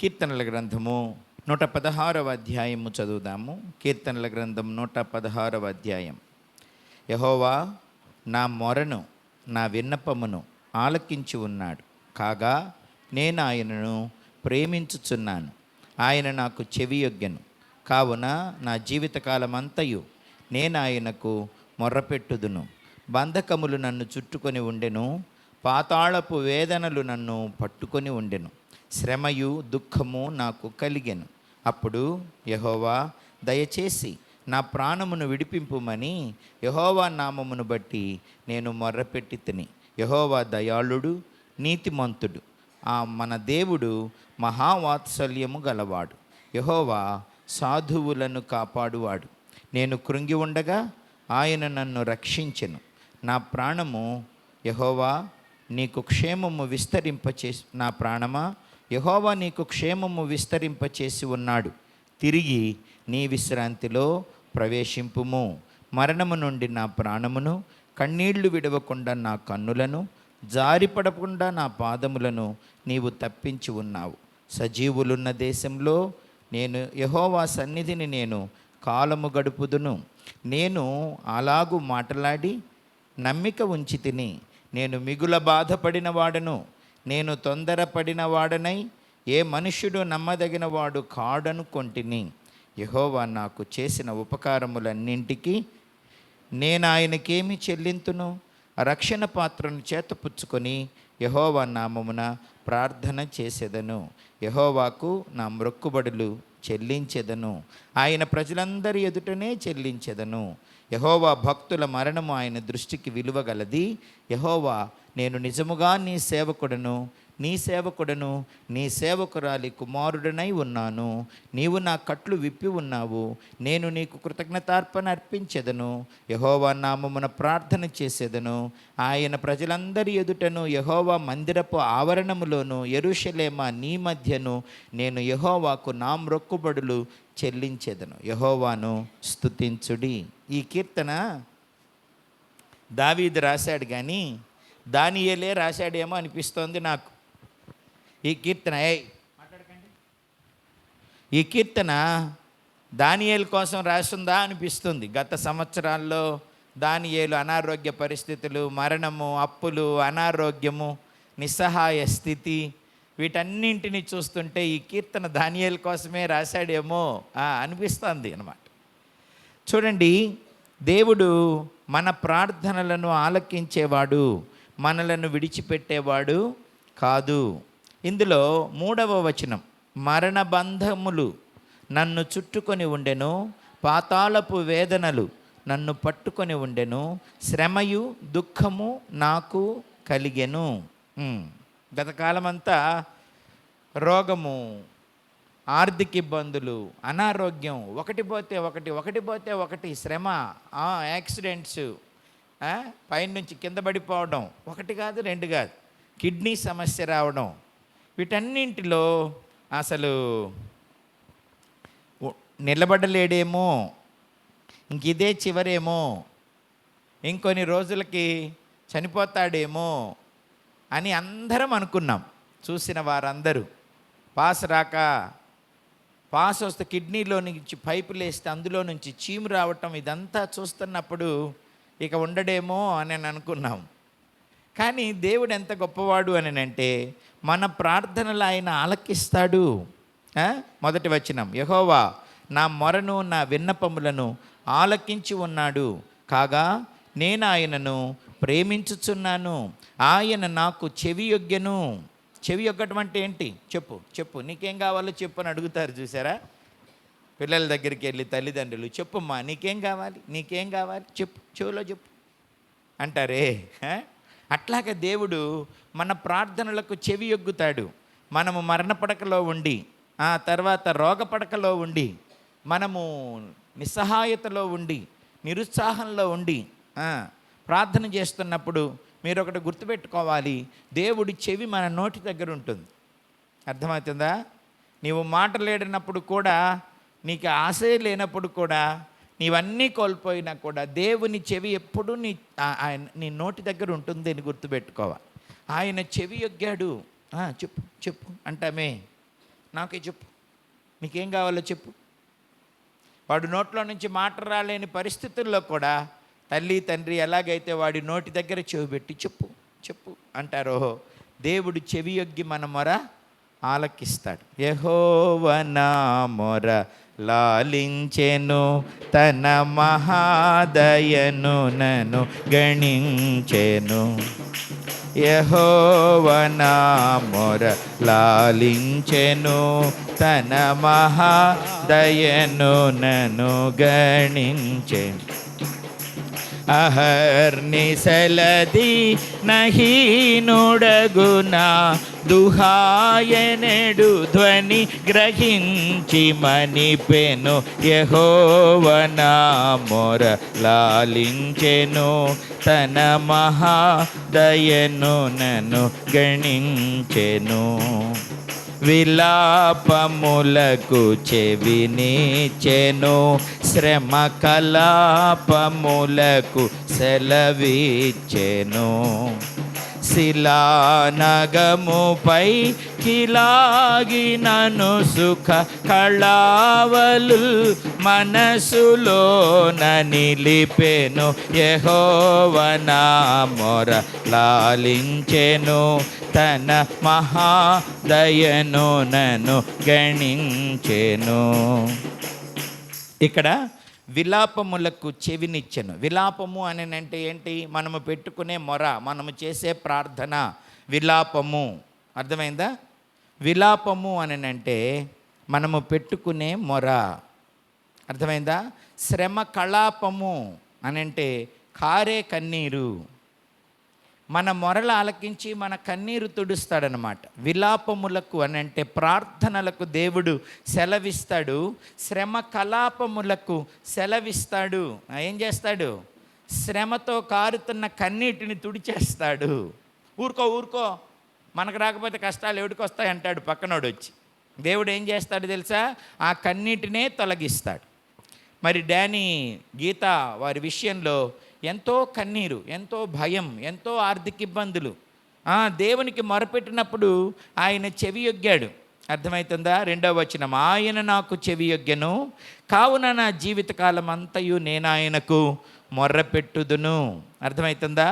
కీర్తనల గ్రంథము 116వ అధ్యాయము చదువుదాము. కీర్తనల గ్రంథం 116వ అధ్యాయం. యెహోవా నా మొరను నా విన్నపమును ఆలకించి ఉన్నాడు, కాగా నేను ఆయనను ప్రేమించుచున్నాను. ఆయన నాకు చెవియొగ్గెను, కావున నా జీవితకాలమంతయు నేను ఆయనకు మొర్రపెట్టుదును. బంధకములు నన్ను చుట్టుకొని ఉండెను, పాతాళపు వేదనలు నన్ను పట్టుకొని ఉండెను. శ్రమయు దుఃఖము నాకు కలిగెను. అప్పుడు యెహోవా దయచేసి నా ప్రాణమును విడిపింపుమని యెహోవా నామమును బట్టి నేను మొర్రపెట్టి తిని. యెహోవా దయాళుడు, నీతిమంతుడు. మన దేవుడు మహావాత్సల్యము గలవాడు. యెహోవా సాధువులను కాపాడువాడు. నేను కృంగి ఉండగా ఆయన నన్ను రక్షించెను. నా ప్రాణము యెహోవా నీకు క్షేమము విస్తరింపచేసి, నా ప్రాణమా యెహోవా నీకు క్షేమము విస్తరింపచేసి ఉన్నాడు. తిరిగి నీ విశ్రాంతిలో ప్రవేశింపుము. మరణము నుండి నా ప్రాణమును, కన్నీళ్లు విడవకుండా నా కన్నులను, జారిపడకుండా నా పాదములను నీవు తప్పించి ఉన్నావు. సజీవులున్న దేశంలో నేను యెహోవా సన్నిధిని నేను కాలము గడుపుదును. నేను అలాగూ మాటలాడి నమ్మిక ఉంచి తిని. నేను మిగుల బాధపడిన వాడను, నేను తొందరపడిన వాడనై ఏ మనుష్యుడు నమ్మదగిన వాడు కాడనుకొంటిని. యెహోవా నాకు చేసిన ఉపకారములన్నింటికి నేను ఆయనకేమి చెల్లింతును? రక్షణ పాత్రను చేతపుచ్చుకొని యెహోవా నామమున ప్రార్థన చేసేదను. యెహోవాకు నా మ్రొక్కుబడులు చెల్లించెదను. ఆయన ప్రజలందరి ఎదుటనే చెల్లించెదను. యెహోవా భక్తుల మరణము ఆయన దృష్టికి విలువగలది. యెహోవా నేను నిజముగా నీ సేవకుడను, నీ సేవకురాలి కుమారుడనై ఉన్నాను. నీవు నా కట్లు విప్పి ఉన్నావు. నేను నీకు కృతజ్ఞతార్పణ అర్పించెదను. యెహోవా నామమున ప్రార్థన చేసేదను. ఆయన ప్రజలందరి ఎదుటను, యెహోవా మందిరపు ఆవరణములోను, యెరూషలేమా నీ మధ్యను నేను యెహోవాకు నా మ్రొక్కుబడులు చెల్లించెదను. యెహోవాను స్తుతించుడి. ఈ కీర్తన దావీదు రాశాడు, కానీ దానియేలే రాశాడేమో అనిపిస్తోంది నాకు. ఈ కీర్తన దానియేలు కోసం రాస్తుందా అనిపిస్తుంది. గత సంవత్సరాల్లో దానియేలు అనారోగ్య పరిస్థితులు, మరణము, అప్పులు, అనారోగ్యము, నిస్సహాయ స్థితి, వీటన్నింటినీ చూస్తుంటే ఈ కీర్తన దానియేలు కోసమే రాశాడేమో అనిపిస్తుంది అన్నమాట. చూడండి, దేవుడు మన ప్రార్థనలను ఆలకించేవాడు, మనలను విడిచిపెట్టేవాడు కాదు. ఇందులో 3వ వచనం, మరణ బంధములు నన్ను చుట్టుకొని ఉండెను, పాతాళపు వేదనలు నన్ను పట్టుకొని ఉండెను, శ్రమయు దుఃఖము నాకు కలిగెను. గతకాలమంతా రోగము, ఆర్థిక ఇబ్బందులు, అనారోగ్యం, ఒకటి పోతే ఒకటి శ్రమ, యాక్సిడెంట్స్, పైనుంచి కింద పడిపోవడం, ఒకటి కాదు రెండు కాదు, కిడ్నీ సమస్య రావడం, వీటన్నింటిలో అసలు నిలబడలేడేమో, ఇంకిదే చివరేమో, ఇంకొన్ని రోజులకి చనిపోతాడేమో అని అందరం అనుకున్నాం. చూసిన వారందరూ పాస్ వస్తే కిడ్నీలో నుంచి పైపులు వేస్తే అందులో నుంచి చీము రావటం, ఇదంతా చూస్తున్నప్పుడు ఇక ఉండడేమో అని అనుకున్నాం. కానీ దేవుడు ఎంత గొప్పవాడు అని అంటే మన ప్రార్థనలు ఆయన ఆలకిస్తాడు. మొదటి వచనం, యెహోవా నా మొరను నా విన్నపములను ఆలకించి ఉన్నాడు, కాగా నేను ఆయనను ప్రేమించుచున్నాను. ఆయన నాకు చెవియొగ్గెను. చెవియొగ్గటం అంటే ఏంటి? చెప్పు నీకేం కావాలో చెప్పు అని అడుగుతారు చూసారా? పిల్లల దగ్గరికి వెళ్ళి తల్లిదండ్రులు, చెప్పుమ్మా నీకేం కావాలి చెప్పు, చెవిలో చెప్పు అంటారే. అట్లాగే దేవుడు మన ప్రార్థనలకు చెవియొగ్గుతాడు. మనము మరణపడకలో ఉండి, తర్వాత రోగపడకలో ఉండి, మనము నిస్సహాయతలో ఉండి, నిరుత్సాహంలో ఉండి ప్రార్థన చేస్తున్నప్పుడు మీరు ఒకటి గుర్తుపెట్టుకోవాలి, దేవుడి చెవి మన నోటి దగ్గర ఉంటుంది. అర్థమవుతుందా? నీవు మాటలేడినప్పుడు కూడా, నీకు ఆశ లేనప్పుడు కూడా, నీవన్నీ కోల్పోయినా కూడా దేవుని చెవి ఎప్పుడూ నీ నోటి దగ్గర ఉంటుంది అని గుర్తుపెట్టుకోవాలి. ఆయన చెవి యొగ్గాడు. చెప్పు అంటామే. నాకే చెప్పు, నీకేం కావాలో చెప్పు. వాడు నోట్లో నుంచి మాట రాలేని పరిస్థితుల్లో కూడా తల్లి తండ్రి ఎలాగైతే వాడి నోటి దగ్గర చెవి పెట్టి చెప్పు చెప్పు అంటారో, దేవుడు చెవి యొగ్గి మన మొర ఆలకిస్తాడు. యెహోవా నా మొర లాలించెను, తన మహాదయను నన్ను గణించెను. యెహోవా నా మొర లాలించెను, తన మహాదయను నన్ను గణించెను. అహర్నిశలది నహీనుడగునా దుహాయనెడు ధ్వని గ్రహించి మనిపెను. యెహోవా నా మొర లాలించెను, తన మహాదయను నన్ను గణించెను. విలాపములకు చెవినిచ్చెను, శ్రమ కలాపములకు సెలవిచ్చెను. శిలానగముపై కిలాగినను సుఖ కళావలు మనసులోన నిలిపెను. యెహోవా నా మొర లాలించెను, తన మహాదయను నన్ను గణించెను. ఇక్కడ విలాపములకు చెవినిచ్చెను. విలాపము అని అంటే ఏంటి? మనము పెట్టుకునే మొర, మనము చేసే ప్రార్థన విలాపము. అర్థమైందా? విలాపము అని అంటే మనము పెట్టుకునే మొర. అర్థమైందా? శ్రమ కళాపము అని అంటే కారే కన్నీరు. మన మొరలు ఆలకించి మన కన్నీరు తుడుస్తాడనమాట. విలాపములకు అని అంటే ప్రార్థనలకు దేవుడు సెలవిస్తాడు, శ్రమ కలాపములకు సెలవిస్తాడు. ఏం చేస్తాడు? శ్రమతో కారుతున్న కన్నీటిని తుడిచేస్తాడు. ఊరుకో ఊరుకో, మనకు రాకపోతే కష్టాలు ఎవడికి వస్తాయి అంటాడు పక్కనోడు వచ్చి. దేవుడు ఏం చేస్తాడు తెలుసా? ఆ కన్నీటినే తొలగిస్తాడు. మరి డానీ గీత వారి విషయంలో ఎంతో కన్నీరు, ఎంతో భయం, ఎంతో ఆర్థిక ఇబ్బందులు. దేవునికి మొరపెట్టినప్పుడు ఆయన చెవి యొగ్గాడు. అర్థమవుతుందా? 2వ వచనం, ఆయన నాకు చెవి యొగ్గెను, కావున నా జీవితకాలం అంతయు నేను ఆయనకు మొర్రపెట్టుదును. అర్థమవుతుందా?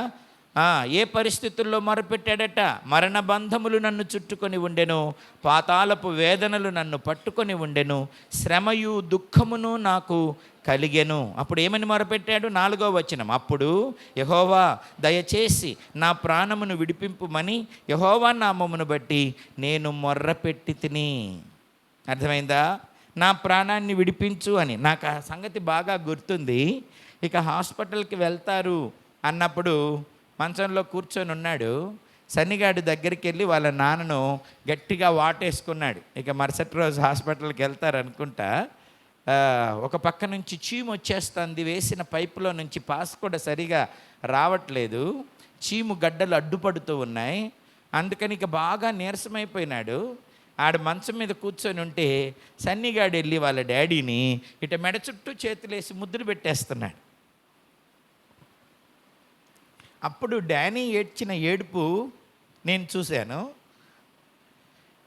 ఏ పరిస్థితుల్లో మొరపెట్టాడట? మరణ బంధములు నన్ను చుట్టుకొని ఉండెను, పాతాళపు వేదనలు నన్ను పట్టుకొని ఉండెను, శ్రమయు దుఃఖమును నాకు కలిగెను. అప్పుడు ఏమని మొరపెట్టాడు? 4వ వచనం, అప్పుడు యెహోవా దయచేసి నా ప్రాణమును విడిపింపుమని యెహోవా నామమును బట్టి నేను మొర్రపెట్టి తిని. అర్థమైందా? నా ప్రాణాన్ని విడిపించు అని. నాకు ఆ సంగతి బాగా గుర్తుంది. ఇక హాస్పిటల్కి వెళ్తారు అన్నప్పుడు మంచంలో కూర్చొని ఉన్నాడు. సన్నిగాడి దగ్గరికి వెళ్ళి వాళ్ళ నాన్నను గట్టిగా వాటేసుకున్నాడు. ఇక మరుసటి రోజు హాస్పిటల్కి వెళ్తారు అనుకుంటా. ఒక పక్క నుంచి చీము వచ్చేస్తుంది, వేసిన పైపులో నుంచి పాస్ కూడా సరిగా రావట్లేదు, చీము గడ్డలు అడ్డుపడుతూ ఉన్నాయి. అందుకని ఇక బాగా నీరసమైపోయినాడు. ఆడ మంచం మీద కూర్చొని ఉంటే సన్నిగాడు వెళ్ళి వాళ్ళ డాడీని ఇట మెడ చుట్టూ చేతులేసి ముద్దులు పెట్టేస్తున్నాడు. అప్పుడు డానీ ఏడ్చిన ఏడుపు నేను చూశాను.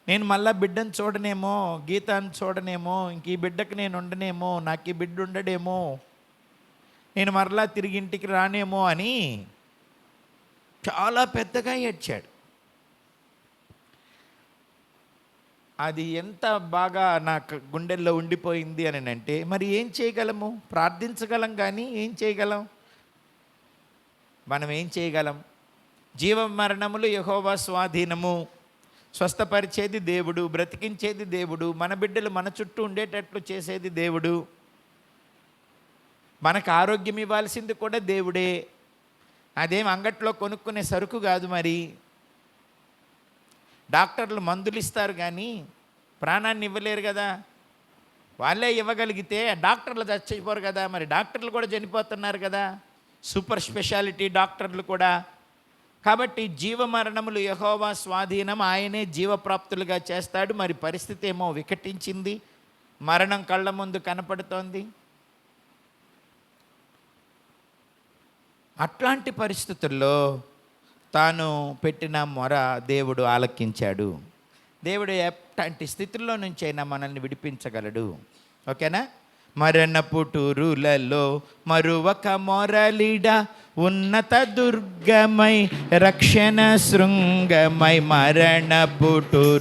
నేను మళ్ళా బిడ్డను చూడనేమో, గీతాన్ని చూడనేమో, ఇంక ఈ బిడ్డకు నేను ఉండనేమో, నాకు ఈ బిడ్డ ఉండడేమో, నేను మరలా తిరిగి ఇంటికి రానేమో అని చాలా పెద్దగా ఏడ్చాడు. అది ఎంత బాగా నాకు గుండెల్లో ఉండిపోయింది అని అంటే, మరి ఏం చేయగలము? ప్రార్థించగలం కానీ ఏం చేయగలం? మనం ఏం చేయగలం? జీవ మరణములు యెహోవా స్వాధీనము. స్వస్థపరిచేది దేవుడు, బ్రతికించేది దేవుడు, మన బిడ్డలు మన చుట్టూ ఉండేటట్లు చేసేది దేవుడు, మనకు ఆరోగ్యం ఇవ్వాల్సింది కూడా దేవుడే. అదేం అంగట్లో కొనుక్కునే సరుకు కాదు. మరి డాక్టర్లు మందులు ఇస్తారు కానీ ప్రాణాన్ని ఇవ్వలేరు కదా. వాళ్ళే ఇవ్వగలిగితే డాక్టర్లు చచ్చిపోరు కదా. మరి డాక్టర్లు కూడా చనిపోతున్నారు కదా, సూపర్ స్పెషాలిటీ డాక్టర్లు కూడా. కాబట్టి జీవ మరణములు యెహోవా స్వాధీనం, ఆయనే జీవప్రాప్తులుగా చేస్తాడు. మరి పరిస్థితి ఏమో వికటించింది, మరణం కళ్ళ ముందు కనపడుతోంది. అట్లాంటి పరిస్థితుల్లో తాను పెట్టిన మొర దేవుడు ఆలకించాడు. దేవుడు ఎట్లాంటి స్థితుల్లో నుంచైనా మనల్ని విడిపించగలడు. ఓకేనా? మరణపుటూరులలో మరువక మొరలిడ, ఉన్నత దుర్గమై రక్షణ శృంగమై. మరణపుటూరులలో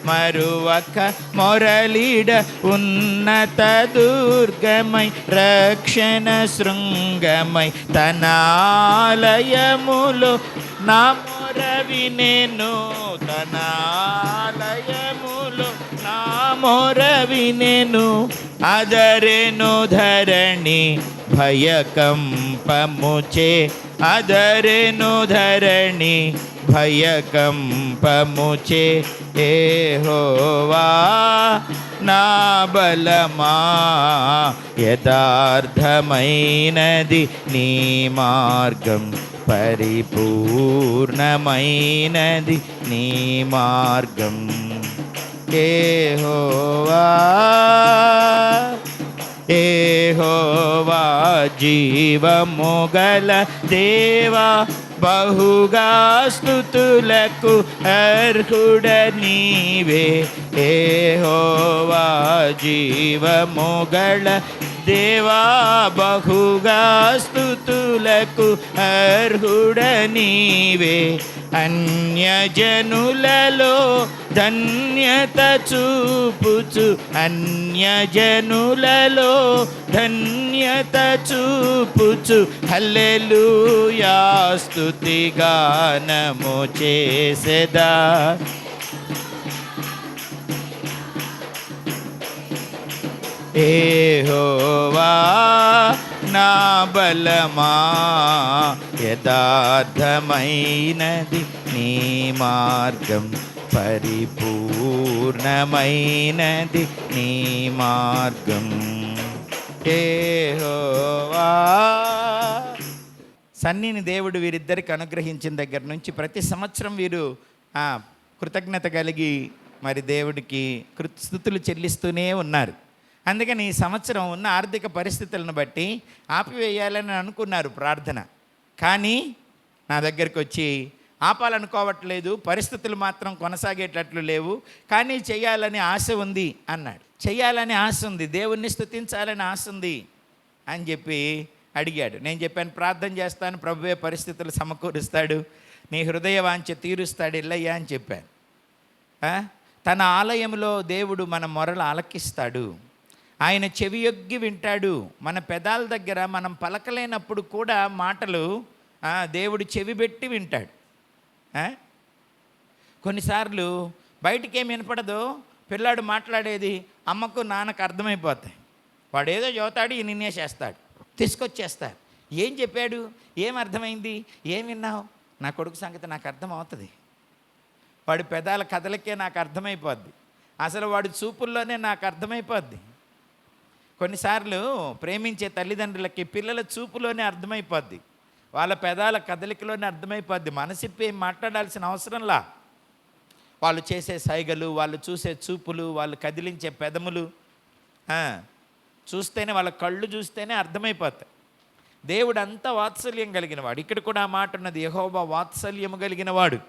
మరువక మొరలిడ, ఉన్నత దుర్గమై రక్షణ శృంగమై. తన ఆలయములో నా మొర వినెను, తన ఆలయములో నా మొర వినెను. అదరెను ధరణి భయకంపముచే, అదరెను ధరణి భయకంపముచే. యెహోవా నా బలమా, యథార్థమైనది నీ మార్గం, పరిపూర్ణమైనది నీ మార్గం. యెహోవా యెహోవా జీవము గల దేవా, బహుగా స్తుతులకు అర్హుడ నీవే. యెహోవా జీవము గల దేవా, బహుగా స్తుతులకు అర్హుడ నీవే. అన్యజనులలో ధన్యత చూపుచు, అన్యజనులలో ధన్యత చూపుచు, హల్లెలూయా స్తుతి గానము చేసెదా. యెహోవా నా బలమా, యథార్థమైనది నీ మార్గం, పరిపూర్ణమైనది నీ మార్గం. యెహోవా. సన్నీని దేవుడు వీరిద్దరికి అనుగ్రహించిన దగ్గర నుంచి ప్రతి సంవత్సరం వీరు కృతజ్ఞత కలిగి మరి దేవుడికి స్తుతులు చెల్లిస్తూనే ఉన్నారు. అందుకని ఈ సంవత్సరం ఉన్న ఆర్థిక పరిస్థితులను బట్టి ఆపివేయాలని అనుకున్నారు ప్రార్థన. కానీ నా దగ్గరికి వచ్చి ఆపాలనుకోవట్లేదు, పరిస్థితులు మాత్రం కొనసాగేటట్లు లేవు, కానీ చేయాలని ఆశ ఉంది అన్నాడు. చేయాలని ఆశ ఉంది, దేవుణ్ణి స్తుతించాలని ఆశ ఉంది అని చెప్పి అడిగాడు. నేను చెప్పాను, ప్రార్థన చేస్తాను, ప్రభువే పరిస్థితులు సమకూరుస్తాడు, నీ హృదయ వాంఛ తీరుస్తాడు ఎల్లయ్యా అని చెప్పాను. తన ఆలయంలో దేవుడు మన మొరలు ఆలకిస్తాడు, ఆయన చెవియొగ్గి వింటాడు. మన పెదాల దగ్గర మనం పలకలేనప్పుడు కూడా మాటలు దేవుడు చెవి పెట్టి వింటాడు. కొన్నిసార్లు బయటికేం వినపడదో పిల్లాడు మాట్లాడేది అమ్మకు నాన్నకు అర్థమైపోతాయి. వాడు ఏదో చదువుతాడు, ఈ నిన్నే చేస్తాడు, తీసుకొచ్చేస్తాడు. ఏం చెప్పాడు, ఏం అర్థమైంది, ఏం విన్నావు? నా కొడుకు సంగతి నాకు అర్థం అవుతుంది, వాడి పెదాల కథలకే నాకు అర్థమైపోద్ది, అసలు వాడి చూపుల్లోనే నాకు అర్థమైపోద్ది. కొన్నిసార్లు ప్రేమించే తల్లిదండ్రులకి పిల్లల చూపులోనే అర్థమైపోద్ది, వాళ్ళ పెదాల కదలికలోనే అర్థమైపోద్ది. మనసిప్పి ఏం మాట్లాడాల్సిన అవసరంలా, వాళ్ళు చేసే సైగలు, వాళ్ళు చూసే చూపులు, వాళ్ళు కదిలించే పెదములు చూస్తేనే, వాళ్ళ కళ్ళు చూస్తేనే అర్థమైపోతాయి. దేవుడు అంత వాత్సల్యం కలిగిన వాడు. ఇక్కడ కూడా ఆ మాట ఉన్నది, యెహోవా వాత్సల్యము కలిగిన వాడు.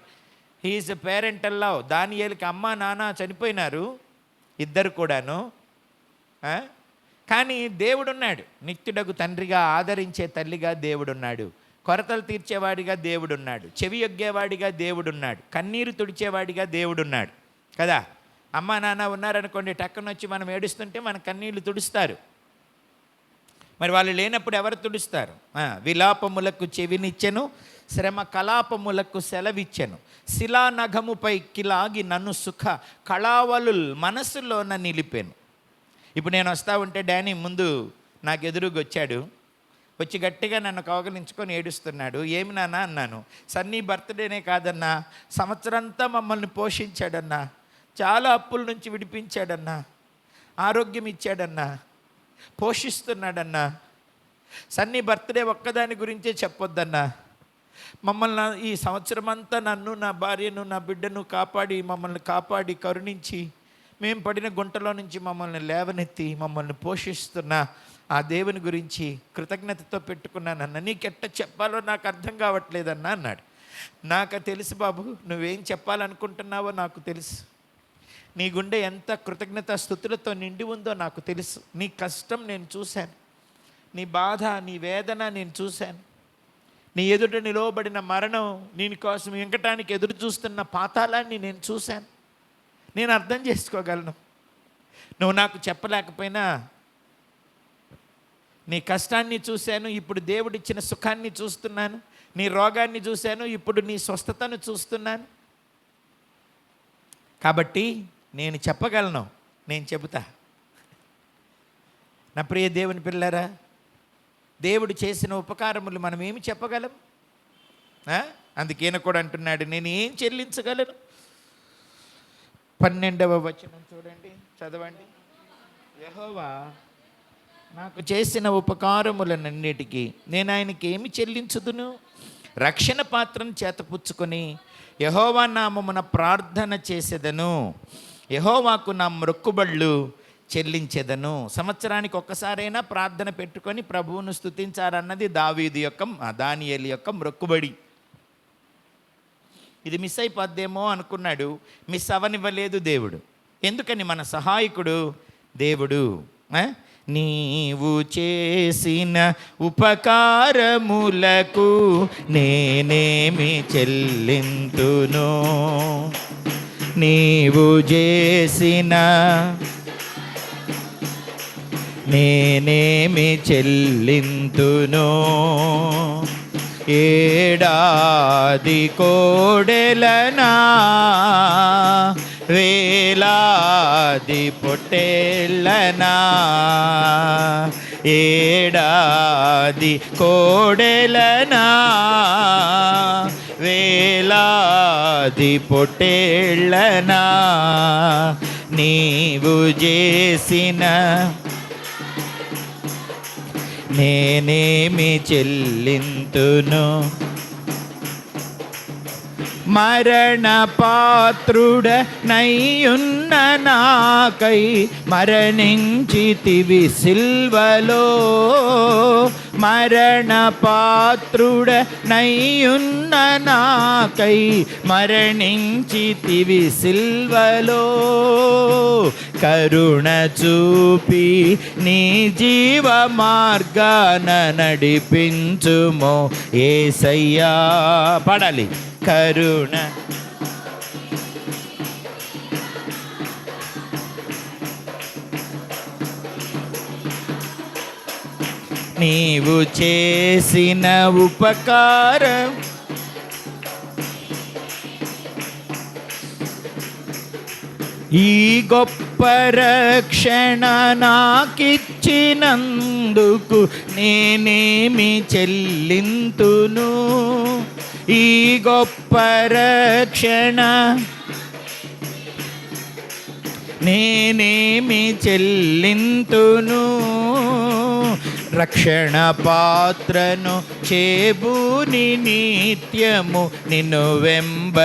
He is a parental love. దానియేలుకి అమ్మ నాన్న చనిపోయినారు ఇద్దరు కూడాను, కానీ దేవుడున్నాడు. నిత్యుడగు తండ్రిగా, ఆదరించే తల్లిగా దేవుడున్నాడు, కొరతలు తీర్చేవాడిగా దేవుడున్నాడు, చెవి యొగ్గేవాడిగా దేవుడున్నాడు, కన్నీరు తుడిచేవాడిగా దేవుడున్నాడు కదా. అమ్మ నాన్న ఉన్నారనుకోండి, టక్కనొచ్చి మనం ఏడుస్తుంటే మన కన్నీళ్లు తుడుస్తారు. మరి వాళ్ళు లేనప్పుడు ఎవరు తుడుస్తారు? విలాపములకు చెవినిచ్చెను, శ్రమ కలాపములకు సెలవిచ్చెను, శిలానఘముపైకి లాగి నన్ను సుఖ కళావలుల్ మనసులోన నిలిపాను. ఇప్పుడు నేను వస్తూ ఉంటే డానీ ముందు నాకు ఎదురుగా వచ్చాడు, వచ్చి గట్టిగా నన్ను కౌగలించుకొని ఏడుస్తున్నాడు. ఏమి నాన్న అన్నాను. సన్నీ బర్త్డేనే కాదన్నా, సంవత్సరంతా మమ్మల్ని పోషించాడన్నా, చాలా అప్పుల నుంచి విడిపించాడన్నా, ఆరోగ్యం ఇచ్చాడన్నా, పోషిస్తున్నాడన్నా. సన్నీ బర్త్డే ఒక్కదాని గురించే చెప్పొద్దన్నా, మమ్మల్ని ఈ సంవత్సరం అంతా నన్ను, నా భార్యను, నా బిడ్డను కాపాడి, మమ్మల్ని కాపాడి కరుణించి, మేము పడిన గుంటలో నుంచి మమ్మల్ని లేవనెత్తి మమ్మల్ని పోషిస్తున్న ఆ దేవుని గురించి కృతజ్ఞతతో పెట్టుకున్నానన్న. నీకెట్ట చెప్పాలో నాకు అర్థం కావట్లేదన్నా అన్నాడు. నాకు తెలుసు బాబు, నువ్వేం చెప్పాలనుకుంటున్నావో నాకు తెలుసు. నీ గుండె ఎంత కృతజ్ఞత స్థుతులతో నిండి ఉందో నాకు తెలుసు. నీ కష్టం నేను చూశాను, నీ బాధ, నీ వేదన నేను చూశాను. నీ ఎదుట నిలవబడిన మరణం, నీ కోసం ఇంకటానికి ఎదురు చూస్తున్న పాతాళాన్ని నేను చూశాను. నేను అర్థం చేసుకోగలను. నువ్వు నాకు చెప్పలేకపోయినా నీ కష్టాన్ని చూశాను, ఇప్పుడు దేవుడిచ్చిన సుఖాన్ని చూస్తున్నాను. నీ రోగాన్ని చూశాను, ఇప్పుడు నీ స్వస్థతను చూస్తున్నాను. కాబట్టి నేను చెప్పగలను, నేను చెబుతా. నా ప్రియ దేవుని పిల్లరా, దేవుడు చేసిన ఉపకారములు మనం ఏమి చెప్పగలం? అందుకేన కూడా అంటున్నాడు, నేను ఏం చెల్లించగలను? 12వ వచనం చూడండి, చదవండి. యెహోవా నాకు చేసిన ఉపకారములన్నిటికీ నేను ఆయనకి ఏమి చెల్లించుదును? రక్షణ పాత్రను చేతపుచ్చుకొని యెహోవా నామమున ప్రార్థన చేసేదను, యెహోవాకు నా మొక్కుబళ్ళు చెల్లించేదను. సంవత్సరానికి ఒక్కసారైనా ప్రార్థన పెట్టుకొని ప్రభువును స్తుతించాలన్నది దానియేలు యొక్క మొక్కుబడి. ఇది మిస్ అయిపోద్దేమో అనుకున్నాడు, మిస్ అవనివ్వలేదు దేవుడు. ఎందుకని? మన సహాయకుడు దేవుడు. నీవు చేసిన ఉపకారములకు నేనేమి చెల్లింతును? నీవు చేసిన నేనేమి చెల్లింతును? ఏడాది కోడెలనా, వేలాది పొట్టేళ్ళనా, ఏడాది కోడెలనా, వేలాది పొట్టేళ్ళనా, నీవు చేసిన నేనేమి చెల్లింతును? మరణ పాత్రుడ నయ్యున్న నాకై మరణించితివి సిల్వలో, మరణ పాత్రుడ నయ్యున్న నాకై మరణించితివి సిల్వలో, కరుణ చూపి నీ జీవ మార్గాన నడిపించుమో యేసయ్యా. పడాలి. కరుణ నీవు చేసిన ఉపకారం ఈ గొప్ప రక్షణ నాకిచ్చినందుకు నేనేమి చెల్లింతును? ఈ గొప్ప రక్షణ నేనేమి చెల్లింతును? రక్షణ పాత్రను చేబూని నిత్యము నిన్ను వెంబడించేదను,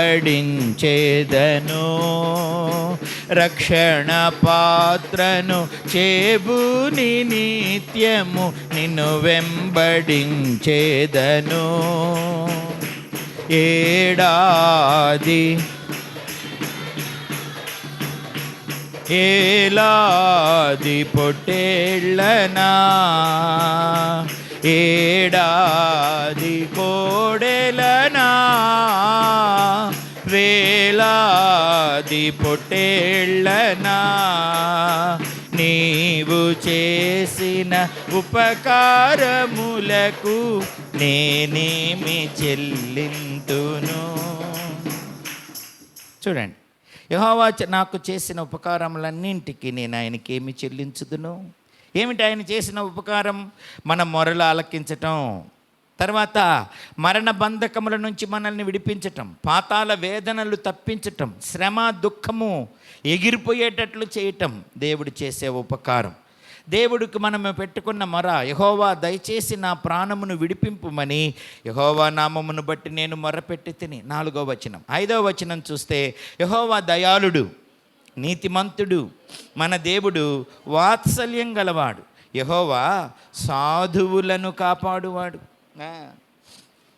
రక్షణ పాత్రను చేబూని నిత్యము నిన్ను వెంబడించేదను. ఏలాది పొట్టేళ్ళనా, ఏడాది కోడెలనా, వేలాది పొట్టేళ్ళనా, నీవు చేసిన ఉపకారములకు నేనేమి చెల్లింతును? చూడండి, యెహోవా నాకు చేసిన ఉపకారములన్నింటికి నేను ఆయనకి ఏమి చెల్లించుదును? ఏమిటి ఆయన చేసిన ఉపకారం? మన మొరలు ఆలకించటం, తర్వాత మరణ బంధకముల నుంచి మనల్ని విడిపించటం, పాతాళ వేదనలు తప్పించటం, శ్రమ దుఃఖము ఎగిరిపోయేటట్లు చేయటం దేవుడు చేసే ఉపకారం. దేవుడికి మనము పెట్టుకున్న మొర, యెహోవా దయచేసి నా ప్రాణమును విడిపింపుమని యెహోవా నామమును బట్టి నేను మొరపెట్టి తిని. 4వ వచనం. 5వ వచనం చూస్తే యెహోవా దయాళుడు, నీతిమంతుడు, మన దేవుడు వాత్సల్యం గలవాడు, యెహోవా సాధువులను కాపాడువాడు.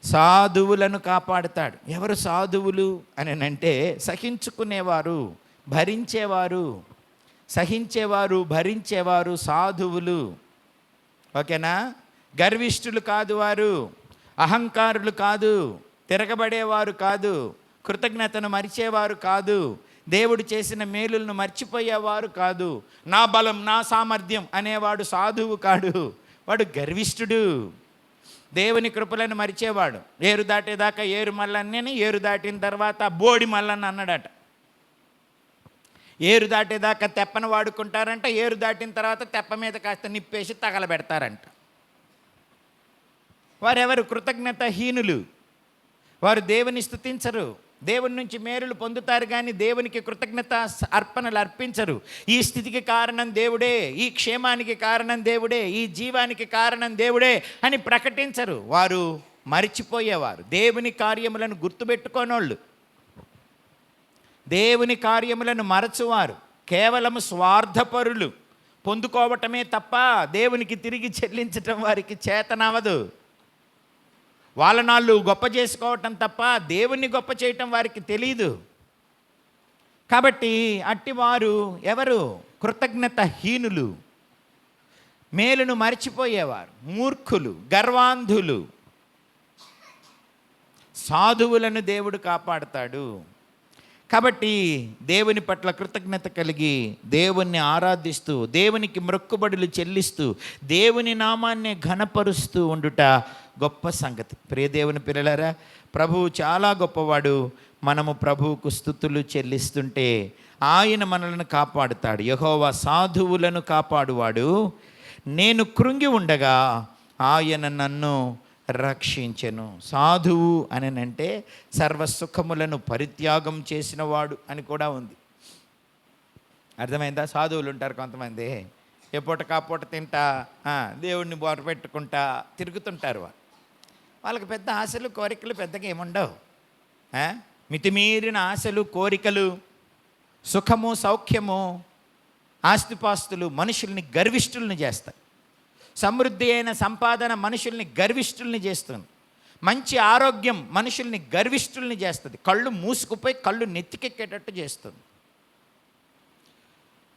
సాధువులను కాపాడుతాడు. ఎవరు సాధువులు అని అంటే సహించుకునేవారు, భరించేవారు. సహించేవారు, భరించేవారు సాధువులు. ఓకేనా? గర్విష్ఠులు కాదు వారు, అహంకారులు కాదు, తిరగబడేవారు కాదు, కృతజ్ఞతను మరిచేవారు కాదు, దేవుడు చేసిన మేలులను మర్చిపోయేవారు కాదు. నా బలం, నా సామర్థ్యం అనేవాడు సాధువు కాడు, వాడు గర్విష్ఠుడు. దేవుని కృపలను మరిచేవాడు. ఏరు దాటేదాకా ఏరు మల్లన్నని, ఏరు దాటిన తర్వాత బోడి మల్లన్న అన్నాడట. ఏరు దాటేదాకా తెప్పను వాడుకుంటారంట, ఏరు దాటిన తర్వాత తెప్ప మీద కాస్త నిప్పేసి తగలబెడతారంట. వారెవరు? కృతజ్ఞతాహీనులు. వారు దేవుని స్తుతించరు, దేవుని నుంచి మేలులు పొందుతారు కానీ దేవునికి కృతజ్ఞత అర్పణలు అర్పించరు. ఈ స్థితికి కారణం దేవుడే, ఈ క్షేమానికి కారణం దేవుడే, ఈ జీవానికి కారణం దేవుడే అని ప్రకటించరు. వారు మరిచిపోయేవారు, దేవుని కార్యములను గుర్తుపెట్టుకోనోళ్ళు, దేవుని కార్యములను మరచువారు, కేవలం స్వార్థపరులు. పొందుకోవటమే తప్ప దేవునికి తిరిగి చెల్లించటం వారికి చేతనవదు. వాళ్ళనాళ్ళు గొప్ప చేసుకోవటం తప్ప దేవుణ్ణి గొప్ప చేయటం వారికి తెలీదు. కాబట్టి అట్టివారు ఎవరు? కృతజ్ఞతాహీనులు, మేలును మర్చిపోయేవారు, మూర్ఖులు, గర్వాంధులు. సాధువులను దేవుడు కాపాడుతాడు. కాబట్టి దేవుని పట్ల కృతజ్ఞత కలిగి దేవుణ్ణి ఆరాధిస్తూ, దేవునికి మొక్కుబడులు చెల్లిస్తూ, దేవుని నామాన్ని ఘనపరుస్తూ ఉండుట గొప్ప సంగతి. ప్రియ దేవుని పిల్లలారా, ప్రభువు చాలా గొప్పవాడు. మనము ప్రభువుకు స్తుతులు చెల్లిస్తుంటే ఆయన మనలను కాపాడుతాడు. యెహోవా సాధువులను కాపాడువాడు. నేను కృంగి ఉండగా ఆయన నన్ను రక్షించెను. సాధువు అని అంటే సర్వసుఖములను పరిత్యాగం చేసినవాడు అని కూడా ఉంది. అర్థమైందా? సాధువులు ఉంటారు కొంతమంది, ఏ పూట కాపూట తింటా, దేవుడిని బొరపెట్టుకుంటా తిరుగుతుంటారు. వాళ్ళకి పెద్ద ఆశలు కోరికలు పెద్దగా ఏముండవు. మితిమీరిన ఆశలు కోరికలు, సుఖము సౌఖ్యము, ఆస్తిపాస్తులు మనుషుల్ని గర్విష్ఠుల్ని చేస్తాయి. సమృద్ధి అయిన సంపాదన మనుషుల్ని గర్విష్ఠుల్ని చేస్తుంది. మంచి ఆరోగ్యం మనుషుల్ని గర్విష్ఠుల్ని చేస్తుంది. కళ్ళు మూసుకుపోయి కళ్ళు నెత్తికెక్కేటట్టు చేస్తుంది.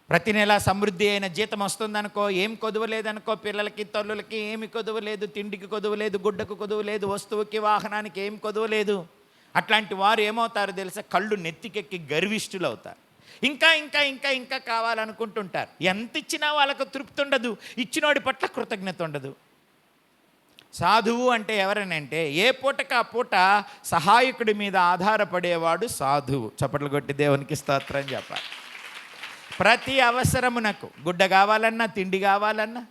ప్రతి నెల సమృద్ధి అయిన జీతం వస్తుందనుకో, ఏం కొదువలేదనుకో, పిల్లలకి తల్లులకి ఏమి కొదువలేదు, తిండికి కొదువలేదు, గుడ్డకు కొదువలేదు, వస్తువుకి వాహనానికి ఏం కొదువలేదు. అట్లాంటి వారు ఏమవుతారో తెలుసా? కళ్ళు నెత్తికెక్కి గర్విష్ఠులు అవుతారు. ఇంకా ఇంకా ఇంకా ఇంకా కావాలనుకుంటుంటారు. ఎంత ఇచ్చినా వాళ్ళకు తృప్తి ఉండదు, ఇచ్చినోడి పట్ల కృతజ్ఞత ఉండదు. సాధువు అంటే ఎవరనంటే ఏ పూటకు ఆ పూట సహాయకుడి మీద ఆధారపడేవాడు సాధువు. చప్పట్లు కొట్టి దేవునికి స్తోత్రం చెప్పాలి. ప్రతి అవసరమునకు, గుడ్డ కావాలన్నా, తిండి కావాలన్నా,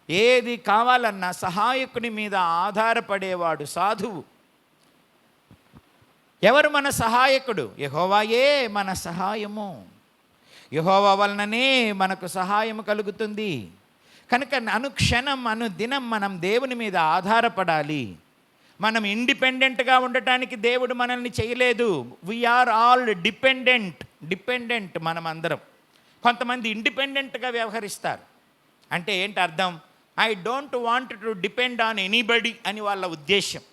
ఏది కావాలన్నా సహాయకుని మీద ఆధారపడేవాడు సాధువు. ఎవరు మన సహాయకుడు? యెహోవాయే మన సహాయము. యెహోవా వలననే మనకు సహాయము కలుగుతుంది. కనుక అనుక్షణం అనుదినం మనం దేవుని మీద ఆధారపడాలి. మనం ఇండిపెండెంట్గా ఉండటానికి దేవుడు మనల్ని చేయలేదు. వీఆర్ ఆల్ డిపెండెంట్ మనం అందరం. కొంతమంది ఇండిపెండెంట్గా వ్యవహరిస్తారు. అంటే ఏంటి అర్థం? I don't want to depend on anybody అని వాళ్ళ ఉద్దేశం.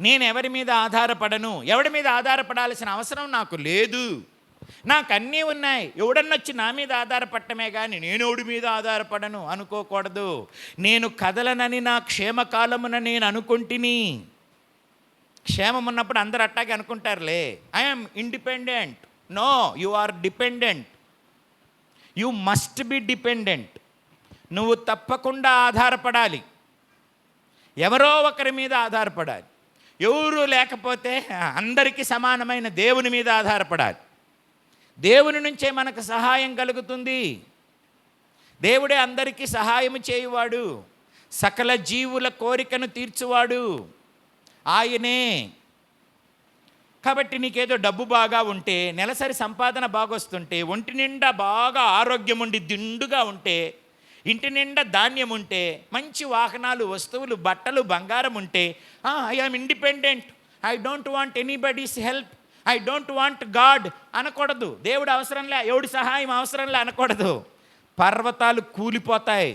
నేను ఎవరి మీద ఆధారపడను, ఎవడి మీద ఆధారపడాల్సిన అవసరం నాకు లేదు, నాకు అన్నీ ఉన్నాయి, ఎవడన్నొచ్చి నా మీద ఆధారపడటమే కానీ నేను ఎవడి మీద ఆధారపడను అనుకోకూడదు. నేను కదలనని నా క్షేమకాలమున నేను అనుకుంటుని. క్షేమం ఉన్నప్పుడు అందరు అట్టాగే అనుకుంటారులే, I'm independent. No, you are dependent. You must be dependent. నువ్వు తప్పకుండా ఆధారపడాలి, ఎవరో ఒకరి మీద ఆధారపడాలి. ఎవరు లేకపోతే అందరికీ సమానమైన దేవుని మీద ఆధారపడాలి. దేవుని నుంచే మనకు సహాయం కలుగుతుంది. దేవుడే అందరికీ సహాయం చేయువాడు, సకల జీవుల కోరికను తీర్చువాడు ఆయనే. కాబట్టి నీకేదో డబ్బు బాగా ఉంటే, నెలసరి సంపాదన బాగొస్తుంటే, ఒంటి నిండా బాగా ఆరోగ్యం ఉండి దిండుగా ఉంటే, ఇంటి నిండా ధాన్యం ఉంటే, మంచి వాహనాలు, వస్తువులు, బట్టలు, బంగారం ఉంటే, I am independent, I don't want anybody's help, I don't want God అనకూడదు. దేవుడు అవసరంలే, ఎవడి సహాయం అవసరంలే అనకూడదు. పర్వతాలు కూలిపోతాయి,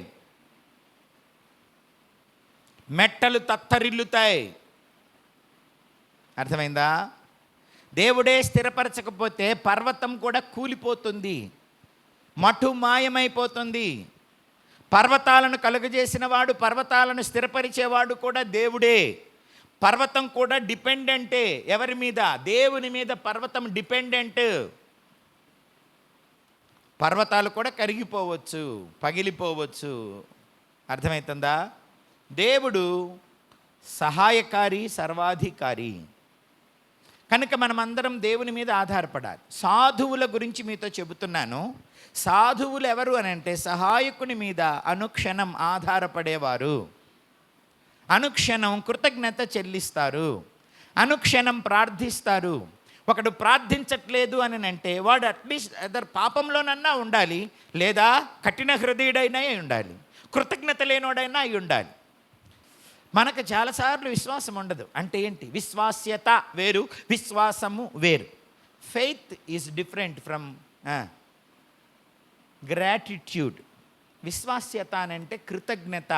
మెట్టలు తత్తరిల్లుతాయి. అర్థమైందా? దేవుడే స్థిరపరచకపోతే పర్వతం కూడా కూలిపోతుంది, మఠు మాయమైపోతుంది. పర్వతాలను కలుగజేసిన వాడు, పర్వతాలను స్థిరపరిచేవాడు కూడా దేవుడే. పర్వతం కూడా డిపెండెంటే. ఎవరి మీద? దేవుని మీద పర్వతం డిపెండెంట్. పర్వతాలు కూడా కరిగిపోవచ్చు, పగిలిపోవచ్చు. అర్థమవుతుందా? దేవుడు సహాయకారి, సర్వాధికారి. కనుక మనమందరం దేవుని మీద ఆధారపడాలి. సాధువుల గురించి మీతో చెబుతున్నాను. సాధువులు ఎవరు అని అంటే సహాయకుని మీద అనుక్షణం ఆధారపడేవారు, అనుక్షణం కృతజ్ఞత చెల్లిస్తారు, అనుక్షణం ప్రార్థిస్తారు. ఒకడు ప్రార్థించట్లేదు అని అంటే వాడు అట్లీస్ట్ అదర్ పాపంలోనన్నా ఉండాలి, లేదా కఠిన హృదయుడైనా ఉండాలి, కృతజ్ఞత లేనోడైనా అయి ఉండాలి. మనకు చాలాసార్లు విశ్వాసం ఉండదు. అంటే ఏంటి? విశ్వాస్యత వేరు, విశ్వాసము వేరు. Faith is different from gratitude. విశ్వాస్యత అని అంటే కృతజ్ఞత.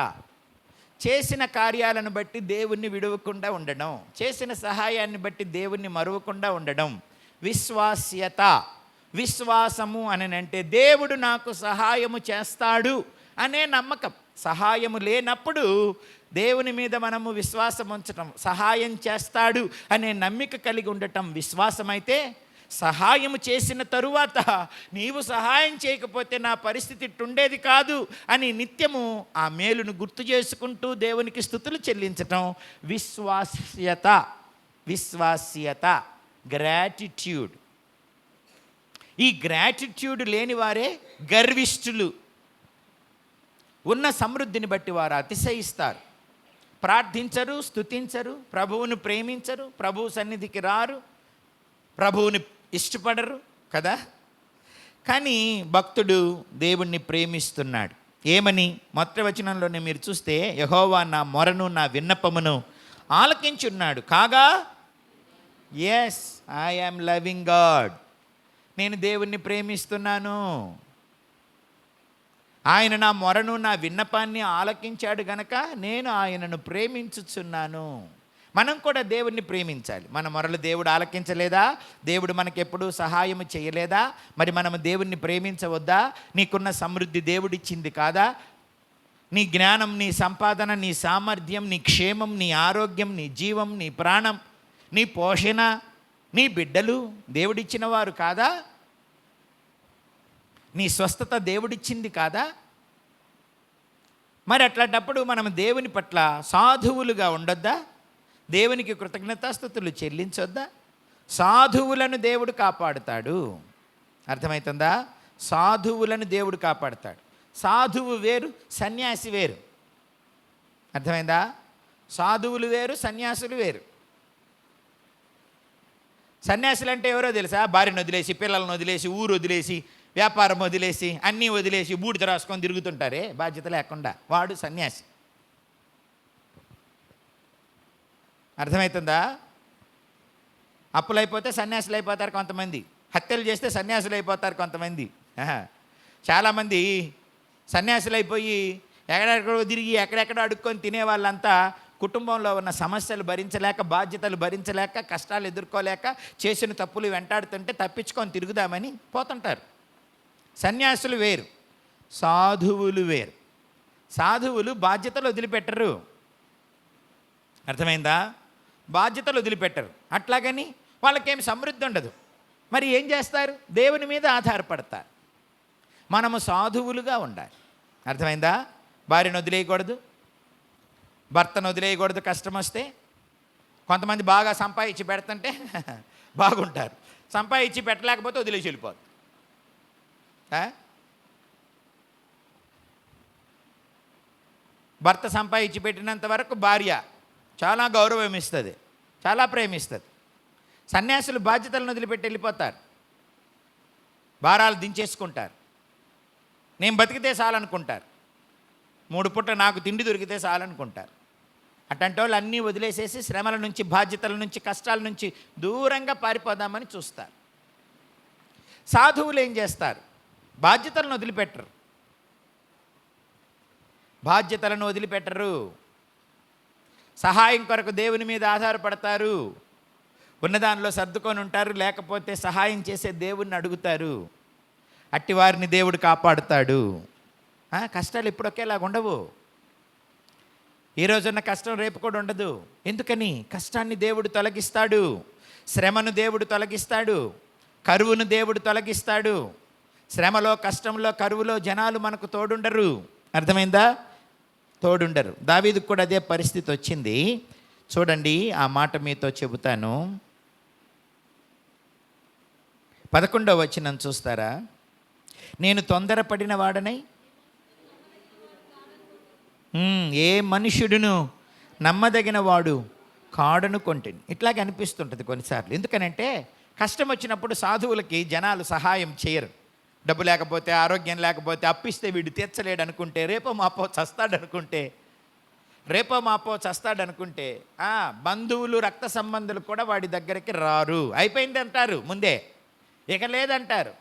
చేసిన కార్యాలను బట్టి దేవుణ్ణి విడవకుండా ఉండడం, చేసిన సహాయాన్ని బట్టి దేవుణ్ణి మరువకుండా ఉండడం విశ్వాస్యత. విశ్వాసము అని అంటే దేవుడు నాకు సహాయము చేస్తాడు అనే నమ్మకం. సహాయము లేనప్పుడు దేవుని మీద మనము విశ్వాసం ఉంచటం, సహాయం చేస్తాడు అనే నమ్మిక కలిగి ఉండటం విశ్వాసమైతే, సహాయము చేసిన తరువాత నీవు సహాయం చేయకపోతే నా పరిస్థితి ఇట్టుండేది కాదు అని నిత్యము ఆ మేలును గుర్తు చేసుకుంటూ దేవునికి స్తుతులు చెల్లించటం విశ్వాస్యత. విశ్వాస్యత, గ్రాటిట్యూడ్. ఈ గ్రాటిట్యూడ్ లేని వారే గర్విష్ఠులు. ఉన్న సమృద్ధిని బట్టి వారు అతిశయిస్తారు, ప్రార్థించరు, స్తుతించరు, ప్రభువును ప్రేమించరు, ప్రభువు సన్నిధికి రారు, ప్రభువుని ఇష్టపడరు కదా. కానీ భక్తుడు దేవుణ్ణి ప్రేమిస్తున్నాడు. ఏమని? మొదటి వచనంలోనే మీరు చూస్తే, యెహోవా నా మొరను, నా విన్నపమును ఆలకించున్నాడు కాగా, yes I am loving God. నేను దేవుణ్ణి ప్రేమిస్తున్నాను. ఆయన నా మొరను, నా విన్నపాన్ని ఆలకించాడు గనక నేను ఆయనను ప్రేమించుచున్నాను. మనం కూడా దేవుణ్ణి ప్రేమించాలి. మన మొరలు దేవుడు ఆలకించలేదా? దేవుడు మనకెప్పుడు సహాయం చేయలేదా? మరి మనము దేవుణ్ణి ప్రేమించవద్దా? నీకున్న సమృద్ధి దేవుడిచ్చింది కాదా? నీ జ్ఞానం, నీ సంపాదన, నీ సామర్థ్యం, నీ క్షేమం, నీ ఆరోగ్యం, నీ జీవం, నీ ప్రాణం, నీ పోషణ, నీ బిడ్డలు దేవుడిచ్చిన వారు కాదా? నీ స్వస్థత దేవుడిచ్చింది కాదా? మరి అట్లాంటప్పుడు మనం దేవుని పట్ల సాధువులుగా ఉండొద్దా? దేవునికి కృతజ్ఞతాస్తుతులు చెల్లించొద్దా? సాధువులను దేవుడు కాపాడుతాడు. అర్థమవుతుందా? సాధువులను దేవుడు కాపాడుతాడు. సాధువు వేరు, సన్యాసి వేరు. అర్థమైందా? సాధువులు వేరు, సన్యాసులు వేరు. సన్యాసులు అంటే ఎవరో తెలుసా? భార్యను వదిలేసి, పిల్లలను వదిలేసి, ఊరు వదిలేసి, వ్యాపారం వదిలేసి, అన్నీ వదిలేసి బూడిద రాసుకొని తిరుగుతుంటారే బాధ్యత లేకుండా, వాడు సన్యాసి. అర్థమవుతుందా? అప్పులైపోతే సన్యాసులు అయిపోతారు కొంతమంది, హత్యలు చేస్తే సన్యాసులు అయిపోతారు కొంతమంది. చాలామంది సన్యాసులు అయిపోయి ఎక్కడెక్కడో తిరిగి ఎక్కడెక్కడ అడుక్కొని తినే వాళ్ళంతా కుటుంబంలో ఉన్న సమస్యలు భరించలేక, బాధ్యతలు భరించలేక, కష్టాలు ఎదుర్కోలేక, చేసిన తప్పులు వెంటాడుతుంటే తప్పించుకొని తిరుగుదామని పోతుంటారు. సన్యాసులు వేరు, సాధువులు వేరు. సాధువులు బాధ్యతలు వదిలిపెట్టరు. అర్థమైందా? బాధ్యతలు వదిలిపెట్టరు. అట్లాగని వాళ్ళకేమి సమృద్ధి ఉండదు. మరి ఏం చేస్తారు? దేవుని మీద ఆధారపడతారు. మనము సాధువులుగా ఉండాలి. అర్థమైందా? భార్యను వదిలేయకూడదు, భర్తను వదిలేయకూడదు. కష్టం వస్తే కొంతమంది బాగా సంపాదించి పెడుతుంటే బాగుంటారు, సంపాదించి పెట్టలేకపోతే వదిలేసి వెళ్ళిపోదు. భర్త సంపాదించి పెట్టినంత వరకు భార్య చాలా గౌరవం ఇస్తుంది, చాలా ప్రేమిస్తుంది. సన్యాసులు బాధ్యతలను వదిలిపెట్టి వెళ్ళిపోతారు, భారాలు దించేసుకుంటారు. నేను బతికితే చాలనుకుంటారు, 3 పూట నాకు తిండి దొరికితే చాలనుకుంటారు. అట్లాంటి వాళ్ళు అన్నీ వదిలేసేసి శ్రమల నుంచి, బాధ్యతల నుంచి, కష్టాల నుంచి దూరంగా పారిపోదామని చూస్తారు. సాధువులు ఏం చేస్తారు? బాధ్యతలను వదిలిపెట్టరు. బాధ్యతలను వదిలిపెట్టరు. సహాయం కొరకు దేవుని మీద ఆధారపడతారు. ఉన్నదానిలో సర్దుకొని ఉంటారు, లేకపోతే సహాయం చేసే దేవుణ్ణి అడుగుతారు. అట్టివారిని దేవుడు కాపాడుతాడు. కష్టాలు ఎప్పుడు ఒకేలాగా ఉండవు. ఈ రోజున్న కష్టం రేపు కూడా ఉండదు. ఎందుకని? కష్టాన్ని దేవుడు తొలగిస్తాడు, శ్రమను దేవుడు తొలగిస్తాడు, కరువును దేవుడు తొలగిస్తాడు. శ్రమలో, కష్టంలో, కరువులో జనాలు మనకు తోడుండరు. అర్థమైందా? తోడుండరు. దావీదుకు కూడా అదే పరిస్థితి వచ్చింది. చూడండి, ఆ మాట మీతో చెబుతాను. 11వ వచనం చూస్తారా? నేను తొందరపడిన వాడనై ఏ మనుష్యుడును నమ్మదగిన వాడు కాడను కొంటిని. ఇట్లాగే అనిపిస్తుంటుంది కొన్నిసార్లు. ఎందుకనంటే కష్టం వచ్చినప్పుడు సాధువులకి జనాలు సహాయం చేయరు. డబ్బు లేకపోతే, ఆరోగ్యం లేకపోతే, అప్పిస్తే వీడు తీర్చలేడు అనుకుంటే, రేపో మాపో చస్తాడనుకుంటే బంధువులు, రక్త సంబంధులు కూడా వాడి దగ్గరికి రారు. అయిపోయింది అంటారు ముందే. ఇక లేదంటారు,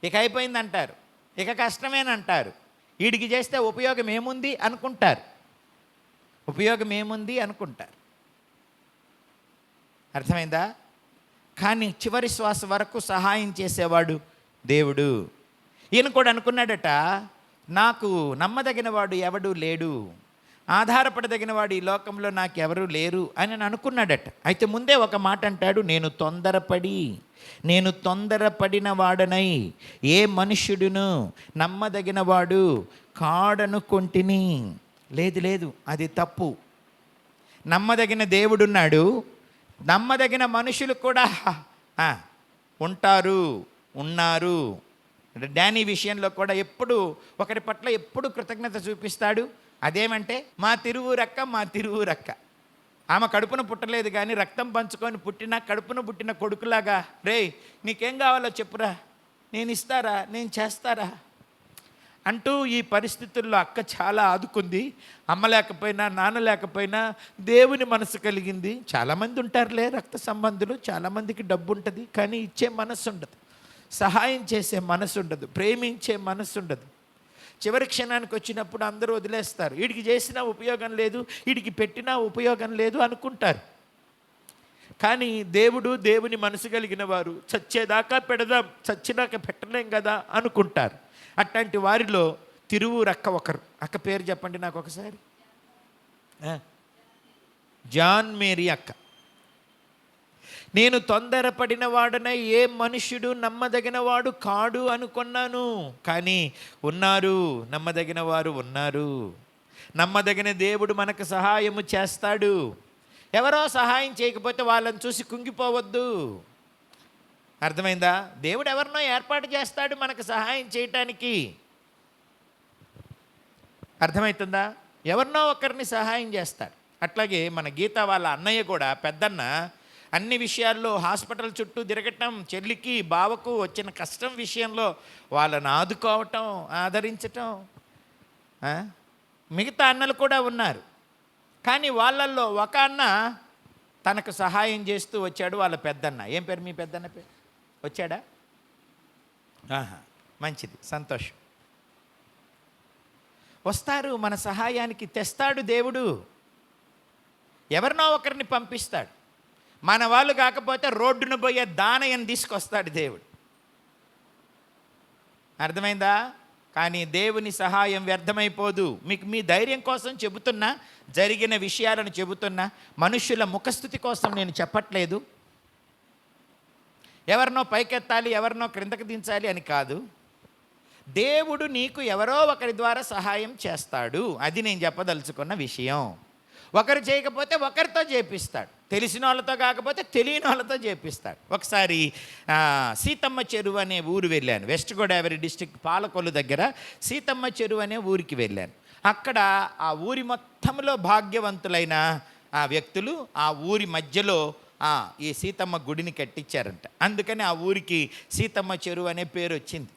ఇక అయిపోయిందంటారు, ఇక కష్టమేనంటారు. వీడికి చేస్తే ఉపయోగం ఏముంది అనుకుంటారు. అర్థమైందా? కానీ చివరి శ్వాస వరకు సహాయం చేసేవాడు దేవుడు. ఈయన కూడా అనుకున్నాడట, నాకు నమ్మదగిన వాడు ఎవడూ లేడు, ఆధారపడదగిన వాడు ఈ లోకంలో నాకెవరూ లేరు అని అనుకున్నాడట. అయితే ముందే ఒక మాట అంటాడు, నేను తొందరపడిన వాడనై ఏ మనుష్యుడును నమ్మదగిన వాడు కాడనుకొంటిని. లేదు, అది తప్పు. నమ్మదగిన దేవుడున్నాడు, నమ్మదగిన మనుషులు కూడా ఉన్నారు. డానీ విషయంలో కూడా ఎప్పుడు ఒకరి పట్ల ఎప్పుడు కృతజ్ఞత చూపిస్తాడు. అదేమంటే, మా తిరువురక్క. ఆమె కడుపున పుట్టలేదు కానీ రక్తం పంచుకొని కడుపున పుట్టిన కొడుకులాగా, రేయ్ నీకేం కావాలో చెప్పురా, నేను ఇస్తారా, నేను చేస్తారా అంటూ ఈ పరిస్థితుల్లో అక్క చాలా ఆదుకుంది. అమ్మ లేకపోయినా, నాన్న లేకపోయినా దేవుని మనసు కలిగింది. చాలామంది ఉంటారులే రక్త సంబంధులు, చాలామందికి డబ్బు ఉంటుంది కానీ ఇచ్చే మనసు ఉండదు, సహాయం చేసే మనసు ఉండదు, ప్రేమించే మనసు ఉండదు. చివరి క్షణానికి వచ్చినప్పుడు అందరూ వదిలేస్తారు. వీడికి చేసినా ఉపయోగం లేదు, వీడికి పెట్టినా ఉపయోగం లేదు అనుకుంటారు. కానీ దేవుని మనసు కలిగిన వారు చచ్చేదాకా పెడదాం, చచ్చినాక పెట్టలేం కదా అనుకుంటారు. అట్లాంటి వారిలో తిరువురక్క ఒకరు. అక్క పేరు చెప్పండి నాకు ఒకసారి. జాన్ మేరీ అక్క. నేను తొందరపడిన వాడనై ఏ మనుష్యుడు నమ్మదగిన వాడు కాడు అనుకున్నాను, కానీ నమ్మదగిన వారు ఉన్నారు. నమ్మదగిన దేవుడు మనకు సహాయము చేస్తాడు. ఎవరో సహాయం చేయకపోతే వాళ్ళని చూసి కుంగిపోవద్దు. అర్థమైందా? దేవుడు ఎవరినో ఏర్పాటు చేస్తాడు మనకు సహాయం చేయటానికి. అర్థమవుతుందా? ఎవరినో ఒకరిని సహాయం చేస్తాడు. అట్లాగే మన గీత వాళ్ళ అన్నయ్య కూడా, పెద్దన్న, అన్ని విషయాల్లో హాస్పిటల్ చుట్టూ తిరగటం, చెల్లికి బావకు వచ్చిన కష్టం విషయంలో వాళ్ళని ఆదుకోవటం, ఆదరించటం. మిగతా అన్నలు కూడా ఉన్నారు, కానీ వాళ్ళల్లో ఒక అన్న తనకు సహాయం చేస్తూ వచ్చాడు, వాళ్ళ పెద్దన్న. ఏం పేరు మీ పెద్దన్న పేరు? వచ్చాడా? మంచిది, సంతోషం. వస్తారు, మన సహాయానికి తెస్తాడు దేవుడు. ఎవరినో ఒకరిని పంపిస్తాడు. మన వాళ్ళు కాకపోతే రోడ్డున పోయే దానయ్యని తీసుకొస్తాడు దేవుడు. అర్థమైందా? కానీ దేవుని సహాయం వ్యర్థమైపోదు. మీకు మీ ధైర్యం కోసం చెబుతున్నా, జరిగిన విషయాలను చెబుతున్నా, మనుషుల ముఖస్థుతి కోసం నేను చెప్పట్లేదు. ఎవరినో పైకెత్తాలి, ఎవరినో క్రిందకు దించాలి అని కాదు. దేవుడు నీకు ఎవరో ఒకరి ద్వారా సహాయం చేస్తాడు. అది నేను చెప్పదలుచుకున్న విషయం. ఒకరు చేయకపోతే ఒకరితో చేపిస్తాడు. తెలిసిన వాళ్ళతో కాకపోతే తెలియని వాళ్ళతో చేపిస్తాడు. ఒకసారి సీతమ్మ చెరువు అనే ఊరు వెళ్ళాను. వెస్ట్ గోదావరి డిస్ట్రిక్ట్ పాలకొల్లు దగ్గర సీతమ్మ చెరువు అనే ఊరికి వెళ్ళాను. అక్కడ ఆ ఊరి మొత్తంలో భాగ్యవంతులైన ఆ వ్యక్తులు ఆ ఊరి మధ్యలో ఈ సీతమ్మ గుడిని కట్టించారంట. అందుకని ఆ ఊరికి సీతమ్మ చెరువు అనే పేరు వచ్చింది.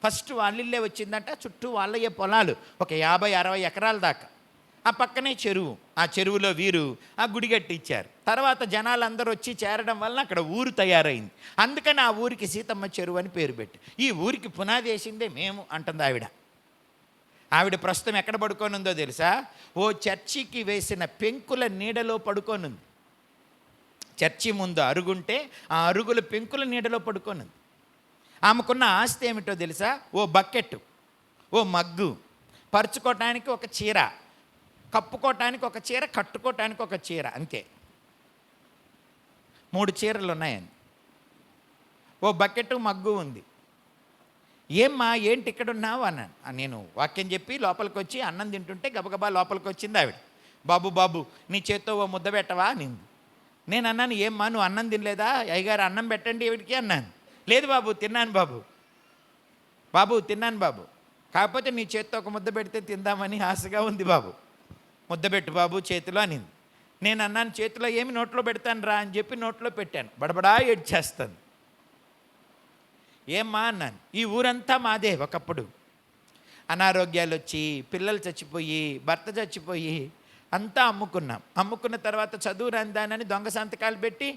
ఫస్ట్ వాళ్ళిల్లే వచ్చిందంట. చుట్టూ వాళ్ళయ్యే పొలాలు ఒక 50-60 ఎకరాల దాకా. ఆ పక్కనే చెరువు. ఆ చెరువులో వీరు ఆ గుడి కట్టించారు. తర్వాత జనాలందరూ వచ్చి చేరడం వల్ల అక్కడ ఊరు తయారైంది. అందుకని ఆ ఊరికి సీతమ్మ చెరువు అని పేరు పెట్టి, ఈ ఊరికి పునాది వేసిందే మేము అంటుంది ఆవిడ. ఆవిడ ప్రస్తుతం ఎక్కడ పడుకోనుందో తెలుసా? ఓ చర్చికి వేసిన పెంకుల నీడలో పడుకోనుంది. చర్చి ముందు అరుగుంటే ఆ అరుగుల పెంకుల నీడలో పడుకోనుంది. ఆమెకున్న ఆస్తి ఏమిటో తెలుసా? ఓ బకెట్, ఓ మగ్గు, పరుచుకోవటానికి ఒక చీర, కప్పుకోవటానికి ఒక చీర, కట్టుకోవటానికి ఒక చీర, అంతే. 3 చీరలు ఉన్నాయండి. ఓ బకెట్, మగ్గు ఉంది. ఏమ్మా ఏంటి ఇక్కడ ఉన్నావు అన్నాను. నేను వాక్యం చెప్పి లోపలికి వచ్చి అన్నం తింటుంటే గబగబా లోపలికి వచ్చింది ఆవిడ. బాబు నీ చేత్తో ఓ ముద్ద పెట్టవా అనింది. నేను అన్నాను, ఏమ్మా నువ్వు అన్నం తినలేదా? అయ్యగారు అన్నం పెట్టండి ఈవిడికి అన్నాను. లేదు బాబు తిన్నాను బాబు తిన్నాను బాబు, కాకపోతే నీ చేత్తో ఒక ముద్ద పెడితే తిందామని ఆశగా ఉంది బాబు, ముద్ద పెట్టు బాబు చేతిలో అనింది. నేను అన్నాను, చేతిలో ఏమి నోట్లో పెడతాను రా అని చెప్పి నోట్లో పెట్టాను. బడబడా ఏడ్చేస్తుంది. ఏమ్మా అన్నాను. ఈ ఊరంతా మాదే. ఒకప్పుడు అనారోగ్యాలు వచ్చి, పిల్లలు చచ్చిపోయి, భర్త చచ్చిపోయి అంతా అమ్ముకున్నాం. అమ్ముకున్న తర్వాత చదువు రందానని దొంగ సంతకాలు పెట్టి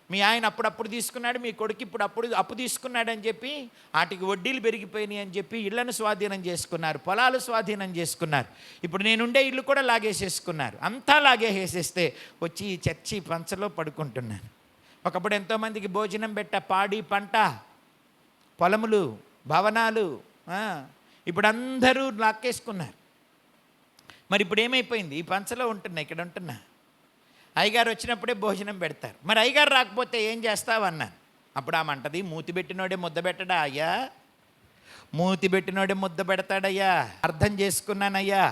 మీ ఆయన అప్పుడప్పుడు తీసుకున్నాడు, మీ కొడుకు ఇప్పుడు అప్పు తీసుకున్నాడని చెప్పి వాటికి వడ్డీలు పెరిగిపోయినాయి అని చెప్పి ఇళ్లను స్వాధీనం చేసుకున్నారు, పొలాలు స్వాధీనం చేసుకున్నారు. ఇప్పుడు నేనుండే ఇల్లు కూడా లాగేసేసుకున్నారు. అంతా లాగేసేస్తే వచ్చి ఈ చర్చి పంచలో పడుకుంటున్నాను. ఒకప్పుడు ఎంతోమందికి భోజనం పెట్ట, పాడి పంట, పొలములు, భవనాలు, ఇప్పుడు అందరూ లాక్కేసుకున్నారు. మరి ఇప్పుడు ఏమైపోయింది? ఈ పంచలో ఉంటున్నా, ఇక్కడ ఉంటున్నా. అయ్యగారు వచ్చినప్పుడే భోజనం పెడతారు. మరి అయ్యగారు రాకపోతే ఏం చేస్తావు అన్నాను. అప్పుడు ఆమంటది, మూతి పెట్టినోడే ముద్ద పెట్టడా అయ్యా? మూతి పెట్టినోడే ముద్ద పెడతాడయ్యా. అర్థం చేసుకున్నానయ్యా,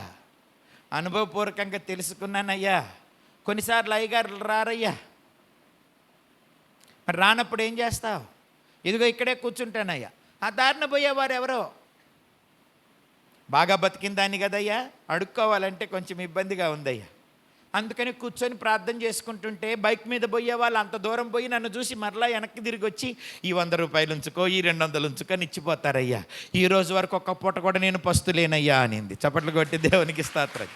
అనుభవపూర్వకంగా తెలుసుకున్నానయ్యా. కొన్నిసార్లు అయ్యగారు రారయ్యా. మరి రానప్పుడు ఏం చేస్తావు? ఇదిగో ఇక్కడే కూర్చుంటానయ్యా. ఆ దారిన పోయేవారు ఎవరో బాగా బతికిందాన్ని కదయ్యా, అడుక్కోవాలంటే కొంచెం ఇబ్బందిగా ఉందయ్యా. అందుకని కూర్చొని ప్రార్థన చేసుకుంటుంటే బైక్ మీద పోయే వాళ్ళు అంత దూరం పోయి నన్ను చూసి మరలా వెనక్కి తిరిగి వచ్చి ఈ 100 రూపాయలు ఉంచుకో, ఈ 200 ఉంచుకొని ఇచ్చిపోతారయ్యా. ఈ రోజు వరకు ఒక్క పూట కూడా నేను పస్తులేనయ్యా అనింది. చప్పట్లు కొట్టి దేవునికి స్తోత్రం.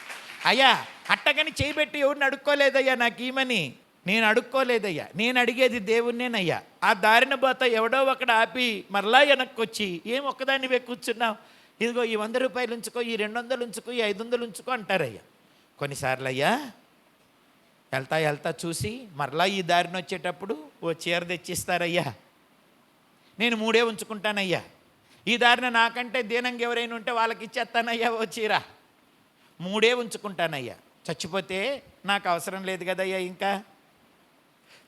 అయ్యా అట్టగని చేయబెట్టి ఎవరిని అడుక్కోలేదయ్యా, నాకు ఈమని నేను అడుక్కోలేదయ్యా. నేను అడిగేది దేవుణ్ణేనయ్యా. ఆ దారిన పోతా ఎవడో ఒకడు ఆపి మరలా వెనక్కి వచ్చి ఏం ఒక్కదానివే కూర్చున్నావు, ఇదిగో ఈ 100 రూపాయలు ఉంచుకో, ఈ 200 ఉంచుకో, ఈ 500 ఉంచుకో అంటారయ్యా. కొన్నిసార్లు అయ్యా వెళ్తా చూసి మరలా ఈ దారిని వచ్చేటప్పుడు ఓ చీర తెచ్చిస్తారయ్యా. నేను 3 ఉంచుకుంటానయ్యా. ఈ దారిన నాకంటే దీనంగా ఎవరైనా ఉంటే వాళ్ళకి ఇచ్చేస్తానయ్యా ఓ చీర. 3 ఉంచుకుంటానయ్యా. చచ్చిపోతే నాకు అవసరం లేదు కదయ్యా. ఇంకా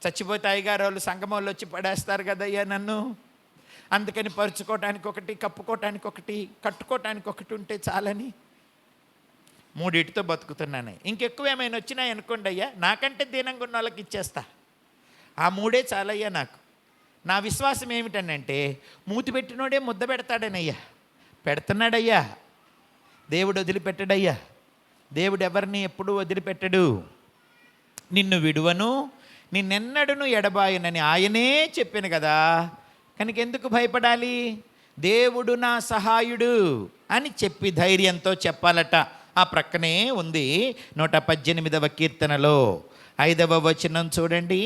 చచ్చిపోతే అయ్యగారు వాళ్ళు సంఘం వాళ్ళు వచ్చి పడేస్తారు కదయ్యా నన్ను. అందుకని పరుచుకోవటానికి ఒకటి, కప్పుకోవటానికి ఒకటి, కట్టుకోవటానికి ఒకటి ఉంటే చాలని 3 బతుకుతున్నాను. ఇంకెక్కువ ఏమైనా వచ్చినాయి అనుకోండి అయ్యా, నాకంటే దీనంగా ఉన్న వాళ్ళకి ఇచ్చేస్తా. ఆ 3 చాలయ్యా నాకు. నా విశ్వాసం ఏమిటనంటే మూతి పెట్టినోడే ముద్ద పెడతాడనయ్యా. పెడుతున్నాడయ్యా. దేవుడు వదిలిపెట్టడయ్యా. దేవుడు ఎవరిని ఎప్పుడూ వదిలిపెట్టడు. నిన్ను విడువను, నిన్నెన్నడును ఎడబాయనని ఆయనే చెప్పాను కదా. కనుక ఎందుకు భయపడాలి? దేవుడు నా సహాయుడు అని చెప్పి ధైర్యంతో చెప్పాలట. ఆ ప్రక్కనే ఉంది 118వ కీర్తనలో 5వ వచనం చూడండి.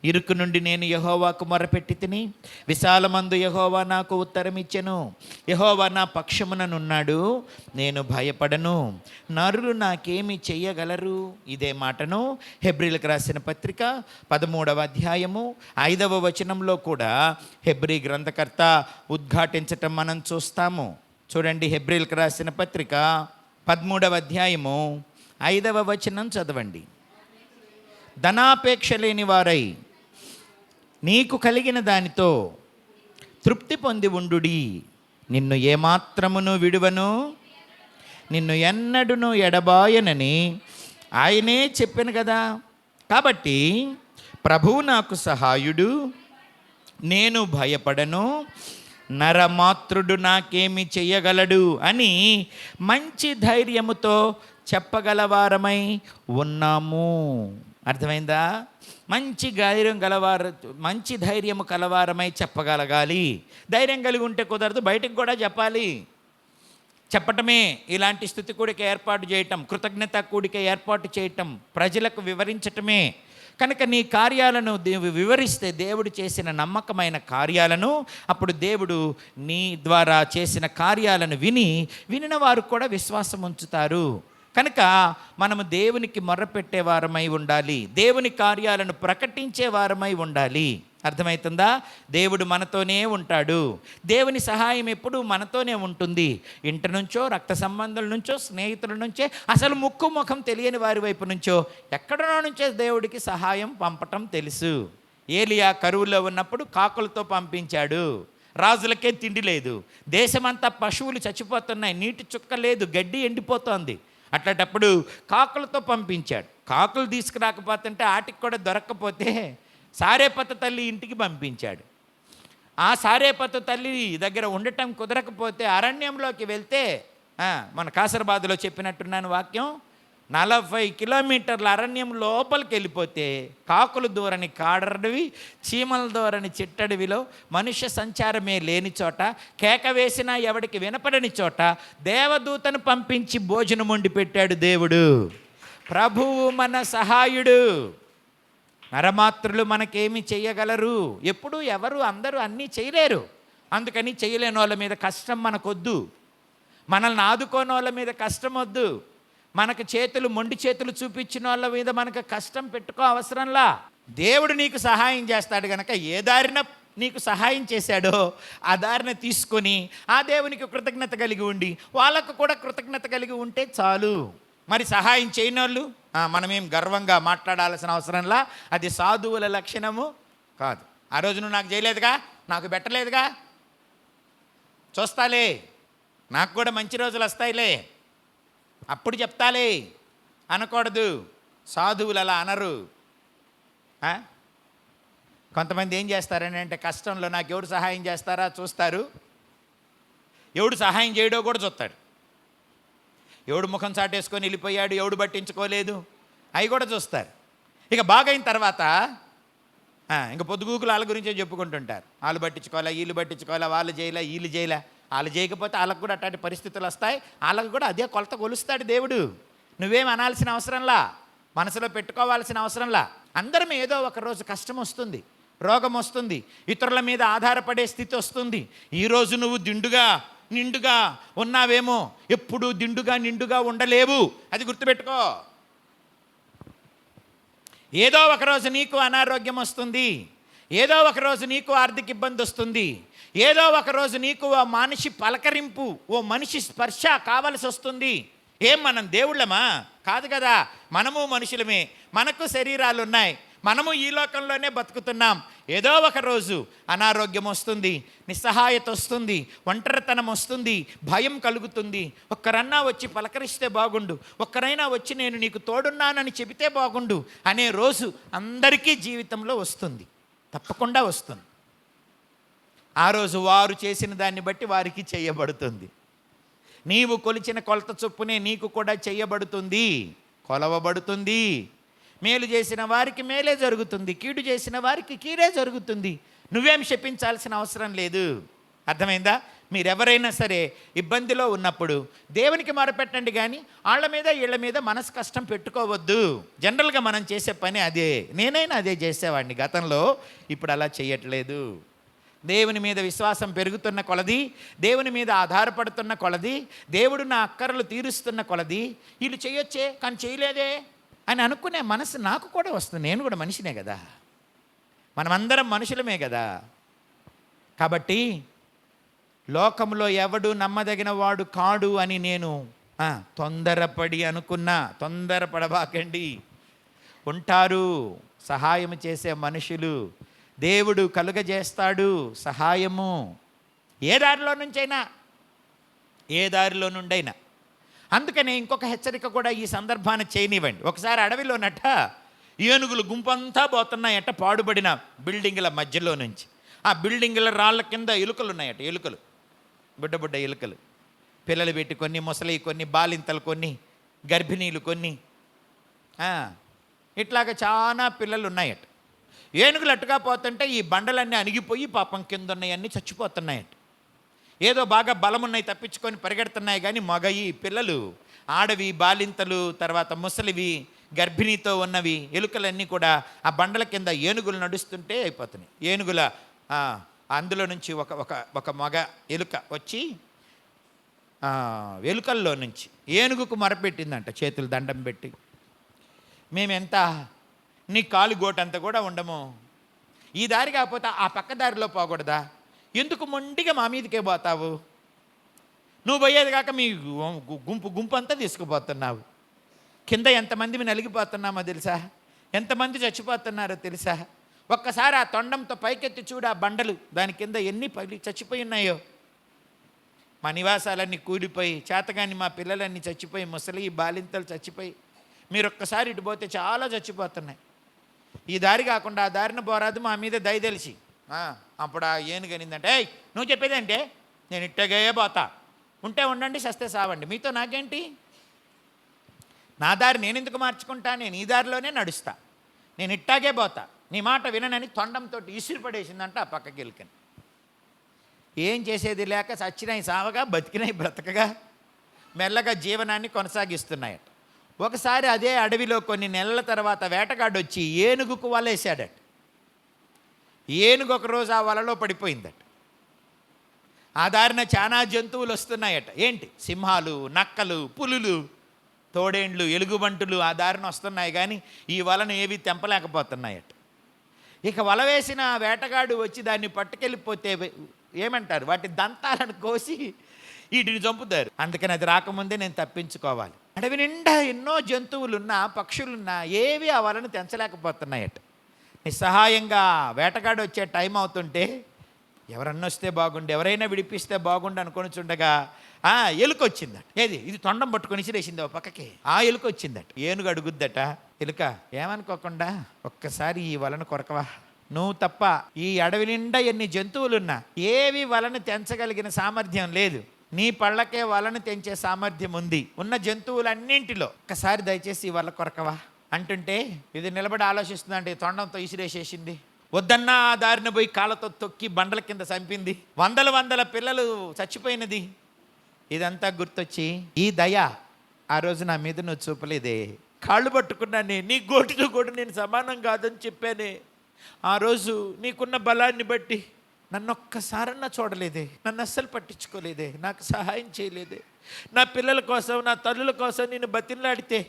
ఇరుకు నుండి నేను యెహోవాకు మొరపెట్టి తిని, విశాలమందు యెహోవా నాకు ఉత్తరం ఇచ్చెను. యెహోవా నా పక్షముననున్నాడు, నేను భయపడను. నరులు నాకేమి చెయ్యగలరు? ఇదే మాటను హెబ్రీలకు రాసిన పత్రిక 13వ అధ్యాయము 5వ వచనంలో కూడా హెబ్రీ గ్రంథకర్త ఉద్ఘాటించటం మనం చూస్తాము. చూడండి, హెబ్రీలకు రాసిన పత్రిక 13వ అధ్యాయము 5వ వచనం చదవండి. ధనాపేక్ష లేని వారై నీకు కలిగిన దానితో తృప్తి పొంది ఉండుడి. నిన్ను ఏమాత్రమును విడువను, నిన్ను ఎన్నడును ఎడబాయనని ఆయనే చెప్పాను కదా. కాబట్టి ప్రభువు నాకు సహాయుడు, నేను భయపడను, నరమాత్రుడు నాకేమి చెయ్యగలడు అని మంచి ధైర్యముతో చెప్పగలవారమై ఉన్నాము. అర్థమైందా? మంచి ధైర్యము కలవారమై చెప్పగలగాలి. ధైర్యం కలిగి ఉంటే కుదరదు, బయటకు కూడా చెప్పాలి. చెప్పటమే ఇలాంటి స్తుతి కూడిక ఏర్పాటు చేయటం, కృతజ్ఞత కూడిక ఏర్పాటు చేయటం, ప్రజలకు వివరించటమే కనుక నీ కార్యాలను వివరిస్తే దేవుడు చేసిన నమ్మకమైన కార్యాలను, అప్పుడు దేవుడు నీ ద్వారా చేసిన కార్యాలను వినిన వారు కూడా విశ్వాసం ఉంచుతారు. కనుక మనము దేవునికి మొర్రపెట్టే వారమై ఉండాలి, దేవుని కార్యాలను ప్రకటించే వారమై ఉండాలి. అర్థమవుతుందా? దేవుడు మనతోనే ఉంటాడు. దేవుని సహాయం ఎప్పుడూ మనతోనే ఉంటుంది. ఇంటి నుంచో, రక్త సంబంధుల నుంచో, స్నేహితుల నుంచే, అసలు ముక్కు ముఖం తెలియని వారి వైపు నుంచో, ఎక్కడో నుంచే దేవుడికి సహాయం పంపటం తెలుసు. ఏలియా కరువులో ఉన్నప్పుడు కాకులతో పంపించాడు. రాజులకే తిండి లేదు, దేశమంతా పశువులు చచ్చిపోతున్నాయి, నీటి చుక్క లేదు, గడ్డి ఎండిపోతోంది. అట్లాంటప్పుడు కాకులతో పంపించాడు. కాకులు తీసుకురాకపోతుంటే ఆటికి కూడా దొరక్కపోతే సారేపత తల్లి ఇంటికి పంపించాడు. ఆ సారేపత తల్లి దగ్గర ఉండటం కుదరకపోతే అరణ్యంలోకి వెళ్తే, మన కాసరబాదులో చెప్పినట్టున్నాను వాక్యం, 40 కిలోమీటర్ల అరణ్యం లోపలికి వెళ్ళిపోతే కాకులు దూరని కాడరడివి, చీమల దూరని చిట్టడివిలో, మనుష్య సంచారమే లేని చోట, కేక వేసినా ఎవడికి వినపడని చోట దేవదూతను పంపించి భోజనం వండి పెట్టాడు దేవుడు. ప్రభువు మన సహాయుడు. నరమాత్రులు మనకేమి చేయగలరు? ఎప్పుడు ఎవరు అందరూ అన్నీ చేయలేరు. అందుకని చేయలేని వాళ్ళ మీద కష్టం మనకొద్దు, మనల్ని ఆదుకోని వాళ్ళ మీద కష్టం వద్దు, మనకు చేతులు మొండి చేతులు చూపించిన వాళ్ళ మీద మనకు కష్టం పెట్టుకో అవసరంలా. దేవుడు నీకు సహాయం చేస్తాడు కనుక ఏ దారిన నీకు సహాయం చేశాడో ఆ దారిన తీసుకొని ఆ దేవునికి కృతజ్ఞత కలిగి ఉండి వాళ్ళకు కూడా కృతజ్ఞత కలిగి ఉంటే చాలు. మరి సహాయం చేయని వాళ్ళు మనమేం గర్వంగా మాట్లాడాల్సిన అవసరంలా, అది సాధువుల లక్షణము కాదు. ఆ రోజు నువ్వు నాకు చేయలేదుగా, నాకు పెట్టలేదుగా, చూస్తాలే, నాకు కూడా మంచి రోజులు వస్తాయిలే, అప్పుడు చెప్తాలే అనకూడదు. సాధువులు అలా అనరు. కొంతమంది ఏం చేస్తారని అంటే, కష్టంలో నాకు ఎవడు సహాయం చేస్తారా చూస్తారు, ఎవడు సహాయం చేయడో కూడా చూస్తాడు. ఎవడు ముఖం చాటేసుకొని వెళ్ళిపోయాడు, ఎవడు పట్టించుకోలేదు, అవి కూడా చూస్తారు. ఇక బాగైన తర్వాత ఇంక పొద్దుగూకులు వాళ్ళ గురించే చెప్పుకుంటుంటారు. వాళ్ళు పట్టించుకోవాలా, వీళ్ళు పట్టించుకోవాలా, వాళ్ళు చేయలే, వీళ్ళు చేయలే. వాళ్ళు చేయకపోతే వాళ్ళకు కూడా అట్లాంటి పరిస్థితులు వస్తాయి, వాళ్ళకు కూడా అదే కొలత కొలుస్తాడు దేవుడు. నువ్వేం అనాల్సిన అవసరంలా, మనసులో పెట్టుకోవాల్సిన అవసరంలా. అందరం ఏదో ఒక రోజు కష్టం వస్తుంది, రోగం వస్తుంది, ఇతరుల మీద ఆధారపడే స్థితి వస్తుంది. ఈరోజు నువ్వు నిండుగా ఉన్నావేమో, ఎప్పుడు నిండుగా ఉండలేవు, అది గుర్తుపెట్టుకో. ఏదో ఒకరోజు నీకు అనారోగ్యం వస్తుంది, ఏదో ఒకరోజు నీకు ఆర్థిక ఇబ్బంది వస్తుంది, ఏదో ఒకరోజు నీకు ఓ మనిషి పలకరింపు, ఓ మనిషి స్పర్శ కావలసి వస్తుంది. ఏం మనం దేవుళ్ళమా? కాదు కదా, మనము మనుషులమే, మనకు శరీరాలు ఉన్నాయి, మనము ఈ లోకంలోనే బతుకుతున్నాం. ఏదో ఒక రోజు అనారోగ్యం వస్తుంది, నిస్సహాయత వస్తుంది, ఒంటరితనం వస్తుంది, భయం కలుగుతుంది. ఒక్కరన్నా వచ్చి పలకరిస్తే బాగుండు, ఒక్కరైనా వచ్చి నేను నీకు తోడున్నానని చెబితే బాగుండు అనే రోజు అందరికీ జీవితంలో వస్తుంది, తప్పకుండా వస్తుంది. ఆ రోజు వారు చేసిన దాన్ని బట్టి వారికి చేయబడుతుంది. నీవు కొలిచిన కొలత చొప్పునే నీకు కూడా చేయబడుతుంది, కొలవబడుతుంది. మేలు చేసిన వారికి మేలే జరుగుతుంది, కీడు చేసిన వారికి కీడే జరుగుతుంది. నువ్వేం శపించాల్సిన అవసరం లేదు. అర్థమైందా? మీరెవరైనా సరే ఇబ్బందిలో ఉన్నప్పుడు దేవునికి మొరపెట్టండి, కానీ వీళ్ళ మీద మనసు కష్టం పెట్టుకోవద్దు. జనరల్గా మనం చేసే పని అదే. నేనైనా అదే చేసేవాడిని గతంలో, ఇప్పుడు అలా చేయట్లేదు. దేవుని మీద విశ్వాసం పెరుగుతున్న కొలది, దేవుని మీద ఆధారపడుతున్న కొలది, దేవుడు నా అక్కరలు తీరుస్తున్న కొలది, వీళ్ళు చేయొచ్చే కానీ చేయలేదే అని అనుకునే మనసు నాకు కూడా వస్తుంది. నేను కూడా మనిషినే కదా, మనమందరం మనుషులమే కదా. కాబట్టి లోకంలో ఎవడు నమ్మదగిన వాడు కాడు అని నేను తొందరపడి అనుకున్నా. తొందరపడబాకండి. ఉంటారు సహాయం చేసే మనుషులు, దేవుడు కలుగజేస్తాడు సహాయము, ఏ దారిలో నుంచైనా, ఏ దారిలో నుండైనా. అందుకనే ఇంకొక హెచ్చరిక కూడా ఈ సందర్భాన్ని చేయనివ్వండి. ఒకసారి అడవిలోనట ఏనుగులు గుంపంతా పోతున్నాయట పాడుబడిన బిల్డింగుల మధ్యలో నుంచి. ఆ బిల్డింగుల రాళ్ళ కింద ఎలుకలు ఉన్నాయట, ఎలుకలు, బుడ్డ ఎలుకలు, పిల్లలు పెట్టి కొన్ని, ముసలి కొన్ని, బాలింతలు కొన్ని, గర్భిణీలు కొన్ని, ఇట్లాగా చాలా పిల్లలు ఉన్నాయట. ఏనుగులు అట్టుగా పోతుంటే ఈ బండలన్నీ అణిగిపోయి పాపం కింద ఉన్నాయన్నీ చచ్చిపోతున్నాయట. ఏదో బాగా బలమున్నాయి తప్పించుకొని పరిగెడుతున్నాయి, కానీ మగయి పిల్లలు, ఆడవి, బాలింతలు, తర్వాత ముసలివి గర్భిణీతో ఉన్నవి ఎలుకలన్నీ కూడా ఆ బండల కింద ఏనుగులు నడుస్తుంటే అయిపోతున్నాయి. ఏనుగుల అందులో నుంచి ఒక ఒక ఒక మగ ఎలుక వచ్చి ఎలుకల్లో నుంచి ఏనుగుకు మొరపెట్టిందంట, చేతులు దండం పెట్టి, మేమెంత నీ కాలు గోటంత కూడా ఉండము, ఈ దారి కాకపోతే ఆ పక్క దారిలో పోకూడదా, ఎందుకు మొండిగా మా మీదకే పోతావు, నువ్వు పోయేది కాక మీ గుంపు అంతా తీసుకుపోతున్నావు, కింద ఎంతమంది నలిగిపోతున్నామో తెలుసా, ఎంతమంది చచ్చిపోతున్నారో తెలుసా, ఒక్కసారి ఆ తొండంతో పైకెత్తి చూడు, ఆ బండలు దాని కింద ఎన్ని పగిలి చచ్చిపోయి ఉన్నాయో, మా నివాసాలన్నీ కూలిపోయి, చేతగాని మా పిల్లలన్నీ చచ్చిపోయి, ముసలి బాలింతలు చచ్చిపోయి, మీరు ఒక్కసారి ఇటు పోతే చాలా చచ్చిపోతున్నాయి, ఈ దారి కాకుండా ఆ దారిన పోరాదు, మా మీద దయ తెలిసి. అప్పుడు ఆ ఏనుగనిందంటే, ఏయ్ నువ్వు చెప్పేదంటే నేను ఇట్టగే పోతా, ఉంటే ఉండండి, సస్తే సావండి, మీతో నాకేంటి, నా దారి నేను ఎందుకు మార్చుకుంటా, నేను ఈ దారిలోనే నడుస్తా, నేను ఇట్టాగే పోతా, నీ మాట విననని తొండంతో ఇసురు పడేసిందంట ఆ పక్కకి ఎలుకని. ఏం చేసేది లేక చచ్చినాయి సావగా, బతికినాయి బ్రతకగా మెల్లగా జీవనాన్ని కొనసాగిస్తున్నాయట. ఒకసారి అదే అడవిలో కొన్ని నెలల తర్వాత వేటగాడు వచ్చి ఏనుగుకు వలేసాడట. ఏనుగు ఒకరోజు ఆ వలలో పడిపోయిందట. ఆ దారిన చాలా జంతువులు వస్తున్నాయట. ఏంటి, సింహాలు, నక్కలు, పులులు, తోడేండ్లు, ఎలుగుబంటులు ఆ దారిన వస్తున్నాయి, కానీ ఈ వలను ఏవి తెంపలేకపోతున్నాయట. ఇక వల వేసిన వేటగాడు వచ్చి దాన్ని పట్టుకెళ్ళిపోతే ఏమంటారు, వాటి దంతాలను కోసి వీటిని చంపుతారు. అందుకని అది రాకముందే నేను తప్పించుకోవాలి. అడవి నిండా ఎన్నో జంతువులున్నా, పక్షులున్నా ఏవి ఆ వలను తెంచలేకపోతున్నాయట. నిస్సహాయంగా వేటగాడు వచ్చే టైం అవుతుంటే ఎవరన్నా వస్తే బాగుండు, ఎవరైనా విడిపిస్తే బాగుండు అనుకొని చుండగా ఎలుక వచ్చిందట. ఏది, ఇది తొండం పట్టుకొని ఇసిరేసింది ఓ పక్కకి. ఆ ఎలుక వచ్చిందట. ఏనుగు అడుగుద్దట, ఎలుక ఏమనుకోకుండా ఒక్కసారి ఈ వలను కొరకవా, నువ్వు తప్ప ఈ అడవి నిండా ఎన్ని జంతువులున్నా ఏవి వలను తెంచగలిగిన సామర్థ్యం లేదు, నీ పళ్ళకే వలను తెంచే సామర్థ్యం ఉంది, ఉన్న జంతువులన్నింటిలో ఒక్కసారి దయచేసి ఈ వల కొరకవా అంటుంటే ఇది నిలబడి ఆలోచిస్తుందంటే తొండంతో ఇసిరేసేసింది. వద్దన్నా ఆ దారిన పోయి కాళ్ళతో తొక్కి బండల కింద చంపింది, వందల పిల్లలు చచ్చిపోయినది. ఇదంతా గుర్తొచ్చి ఈ దయ ఆ రోజు నా మీద నువ్వు చూపలేదే, కాళ్ళు పట్టుకున్నానే, నీ గోటితో కూడా నేను సమానం కాదని చెప్పానే, ఆ రోజు నీకున్న బలాన్ని బట్టి నన్ను ఒక్కసారన్నా చూడలేదే, నన్ను అస్సలు పట్టించుకోలేదే, నాకు సహాయం చేయలేదే, నా పిల్లల కోసం, నా తల్లుల కోసం నేను బతిలాడితే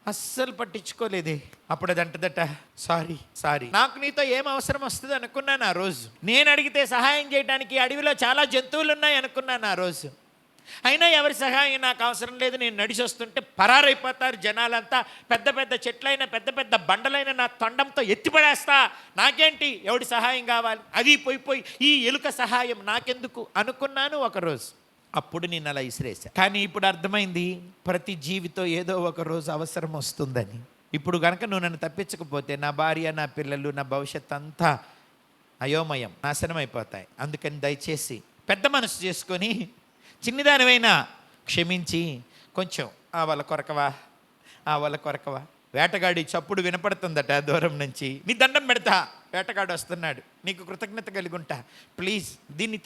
అస్సలు పట్టించుకోలేదే. అప్పుడు అది అంటదట, సారీ, నాకు నీతో ఏం అవసరం వస్తుంది అనుకున్నాను ఆ రోజు, నేను అడిగితే సహాయం చేయడానికి అడవిలో చాలా జంతువులు ఉన్నాయి అనుకున్నాను ఆ రోజు, అయినా ఎవరి సహాయం నాకు అవసరం లేదు, నేను నడిచి వస్తుంటే పరారైపోతారు జనాలంతా, పెద్ద పెద్ద చెట్లైన పెద్ద పెద్ద బండలైన నా తొండంతో ఎత్తిపడేస్తా, నాకేంటి ఎవడి సహాయం కావాలి, అది పోయి ఈ ఎలుక సహాయం నాకెందుకు అనుకున్నాను ఒకరోజు. అప్పుడు నేను అలా ఇసిరేసా. కానీ ఇప్పుడు అర్థమైంది, ప్రతి జీవితం ఏదో ఒక రోజు అవసరం వస్తుందని. ఇప్పుడు కనుక నువ్వు నన్ను తప్పించకపోతే నా భార్య, నా పిల్లలు, నా భవిష్యత్ అంతా అయోమయం, నాశనం అయిపోతాయి. అందుకని దయచేసి పెద్ద మనసు చేసుకొని చిన్నదానివైనా క్షమించి కొంచెం ఆ వల కొరకవా. వేటగాడి చప్పుడు వినపడుతుందట దూరం నుంచి. నీ దండం పెడతా, వేటగాడు వస్తున్నాడు, నీకు కృతజ్ఞత కలిగి ఉంటా, ప్లీజ్ దీన్ని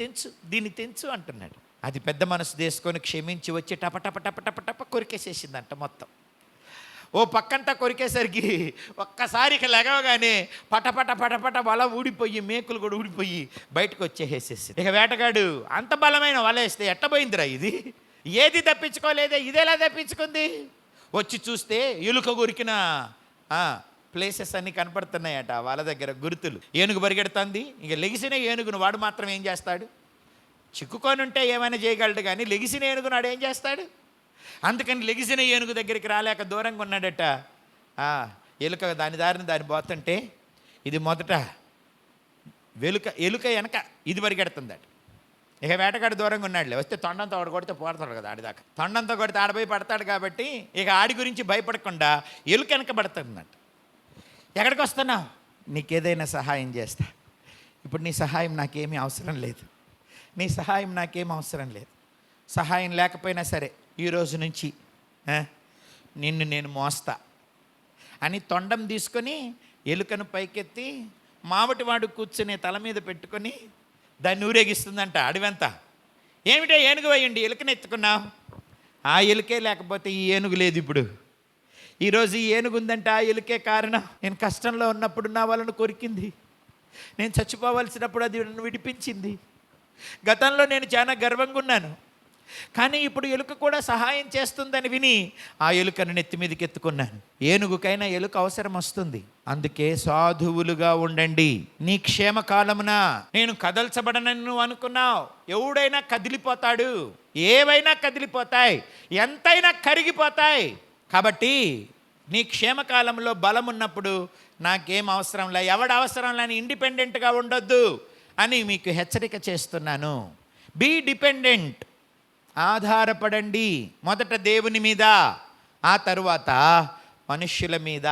తెంచు అంటున్నాడు. అది పెద్ద మనసు తీసుకొని క్షమించి వచ్చి టప కొరికేసేసిందంట మొత్తం. ఓ పక్కంతా కొరికేసరికి ఒక్కసారికి లెగవగానే పటపట వల ఊడిపోయి, మేకులు కూడా ఊడిపోయి బయటకు వచ్చేసేసి. ఇక వేటగాడు అంత బలమైన వల వేస్తే ఎట్టబోయిందిరా ఇది, ఏది తప్పించుకోలేదే, ఇదేలా తప్పించుకుంది, వచ్చి చూస్తే ఎలుక కొరికిన ప్లేసెస్ అన్నీ కనపడుతున్నాయట వాళ్ళ దగ్గర, గుర్తులు. ఏనుగు పరిగెడుతుంది. ఇక లెగిసిన ఏనుగును వాడు మాత్రం ఏం చేస్తాడు, చిక్కుకొని ఉంటే ఏమైనా చేయగలడు, కానీ లెగిసిన ఏనుగు నాడు ఏం చేస్తాడు. అందుకని లెగిసిన ఏనుగు దగ్గరికి రాలేక దూరంగా ఉన్నాడట. ఎలుక దాని దారిని దాన్ని పోతుంటే ఇది మొదట ఎలుక వెనక ఇది పరిగెడుతుందట. ఇక వేటగాడు దూరంగా ఉన్నాడులే, వస్తే తొండంతో ఆడు కొడితే పోడతాడు కదా ఆడిదాకా, తొండంతో కొడితే ఆడపోయి పడతాడు కాబట్టి ఇక ఆడి గురించి భయపడకుండా ఎలుక వెనక పడుతుందట. ఎక్కడికి వస్తున్నావు, నీకేదైనా సహాయం చేస్తా, ఇప్పుడు నీ సహాయం నాకేమీ అవసరం లేదు, సహాయం లేకపోయినా సరే ఈ రోజు నుంచి నిన్ను నేను మోస్తా అని తొండం తీసుకొని ఎలుకను పైకెత్తి మావటివాడు కూర్చునే తల మీద పెట్టుకొని దాన్ని ఊరేగిస్తుందంట అడవంతా. ఏమిటో ఏనుగు అయ్యండి ఎలుకను ఎత్తుకున్నావు, ఆ ఎలుకే లేకపోతే ఈ ఏనుగు లేదు, ఇప్పుడు ఈరోజు ఈ ఏనుగుందంటే ఆ ఎలుకే కారణం. నేను కష్టంలో ఉన్నప్పుడు నా వాళ్ళను కొరికింది, నేను చచ్చిపోవలసినప్పుడు అది నన్ను విడిపించింది. గతంలో నేను చాలా గర్వంగా ఉన్నాను, కానీ ఇప్పుడు ఎలుక కూడా సహాయం చేస్తుందని విని ఆ ఎలుకను నెత్తి మీదకి ఎత్తుకున్నాను. ఏనుగుకైనా ఎలుక అవసరం వస్తుంది. అందుకే సాధువులుగా ఉండండి. నీ క్షేమకాలమున నేను కదల్చబడనని నువ్వు అనుకున్నావు. ఎవడైనా కదిలిపోతాడు, ఏవైనా కదిలిపోతాయి, ఎంతైనా కరిగిపోతాయి. కాబట్టి నీ క్షేమకాలంలో బలం ఉన్నప్పుడు నాకేం అవసరంలే, ఎవడ అవసరంలే అని ఇండిపెండెంట్గా ఉండొద్దు అని మీకు హెచ్చరిక చేస్తున్నాను. బీ డిపెండెంట్, ఆధారపడండి. మొదట దేవుని మీద, ఆ తరువాత మనుష్యుల మీద.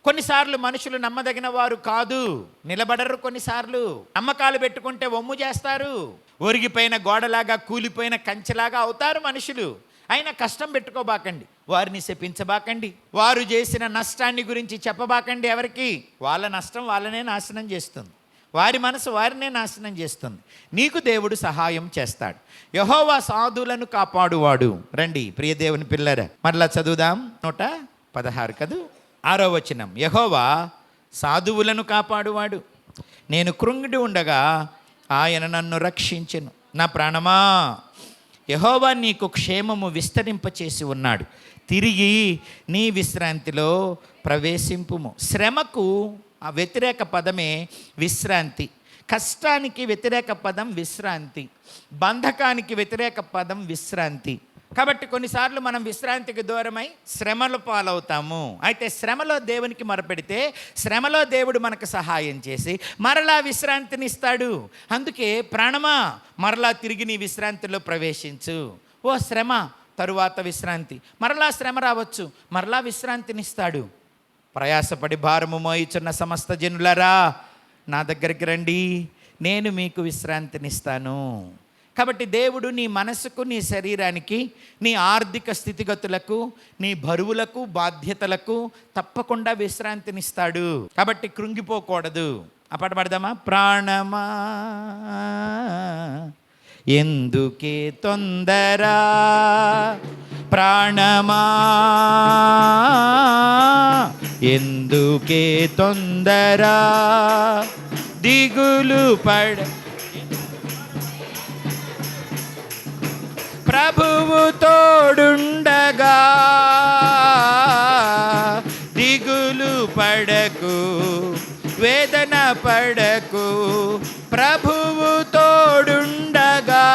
కొన్నిసార్లు మనుషులు నమ్మదగిన వారు కాదు, నిలబడరు. కొన్నిసార్లు నమ్మకాలు పెట్టుకుంటే వమ్ము చేస్తారు. ఒరిగిపోయిన గోడలాగా, కూలిపోయిన కంచెలాగా అవుతారు మనుషులు. అయినా కష్టం పెట్టుకోబాకండి, వారిని శపించబాకండి, వారు చేసిన నష్టాన్ని గురించి చెప్పబాకండి. ఎవరికి? వాళ్ళ నష్టం వాళ్ళనే నాశనం చేస్తుంది, వారి మనసు వారినే నాశనం చేస్తుంది. నీకు దేవుడు సహాయం చేస్తాడు. యెహోవా సాధువులను కాపాడువాడు. రండి ప్రియ దేవుని పిల్లరా, మరలా చదువుదాం. 116 కదూ, 6వ వచనం. యెహోవా సాధువులను కాపాడువాడు, నేను కృంగిడి ఉండగా ఆయన నన్ను రక్షించెను. నా ప్రాణమా, యెహోవా నీకు క్షేమము విస్తరింపచేసి ఉన్నాడు, తిరిగి నీ విశ్రాంతిలో ప్రవేశింపుము. శ్రమకు ఆ వ్యతిరేక పదమే విశ్రాంతి. కష్టానికి వ్యతిరేక పదం విశ్రాంతి. బంధకానికి వ్యతిరేక పదం విశ్రాంతి. కాబట్టి కొన్నిసార్లు మనం విశ్రాంతికి దూరమై శ్రమల పాలవుతాము. అయితే శ్రమలో దేవునికి మొరపెడితే శ్రమలో దేవుడు మనకు సహాయం చేసి మరలా విశ్రాంతిని ఇస్తాడు. అందుకే ప్రాణమా, మరలా తిరిగి నీ విశ్రాంతిలో ప్రవేశించు. ఓ శ్రమ తరువాత విశ్రాంతి, మరలా శ్రమ రావచ్చు, మరలా విశ్రాంతినిస్తాడు. ప్రయాసపడి భారము మోయిచున్న సమస్త జనులరా, నా దగ్గరికి రండి, నేను మీకు విశ్రాంతినిస్తాను. కాబట్టి దేవుడు నీ మనసుకు, నీ శరీరానికి, నీ ఆర్థిక స్థితిగతులకు, నీ బరువులకు, బాధ్యతలకు తప్పకుండా విశ్రాంతినిస్తాడు. కాబట్టి కృంగిపోకూడదు. ఆ పాట పాడదామా? ప్రాణమా ఎందుకే తొందర, ప్రాణమా ఎందుకే తొందర, దిగులు పడ ప్రభువు తోడుండగా, దిగులు పడకు, వేదన పడకు, ప్రభువు తోడుండగా.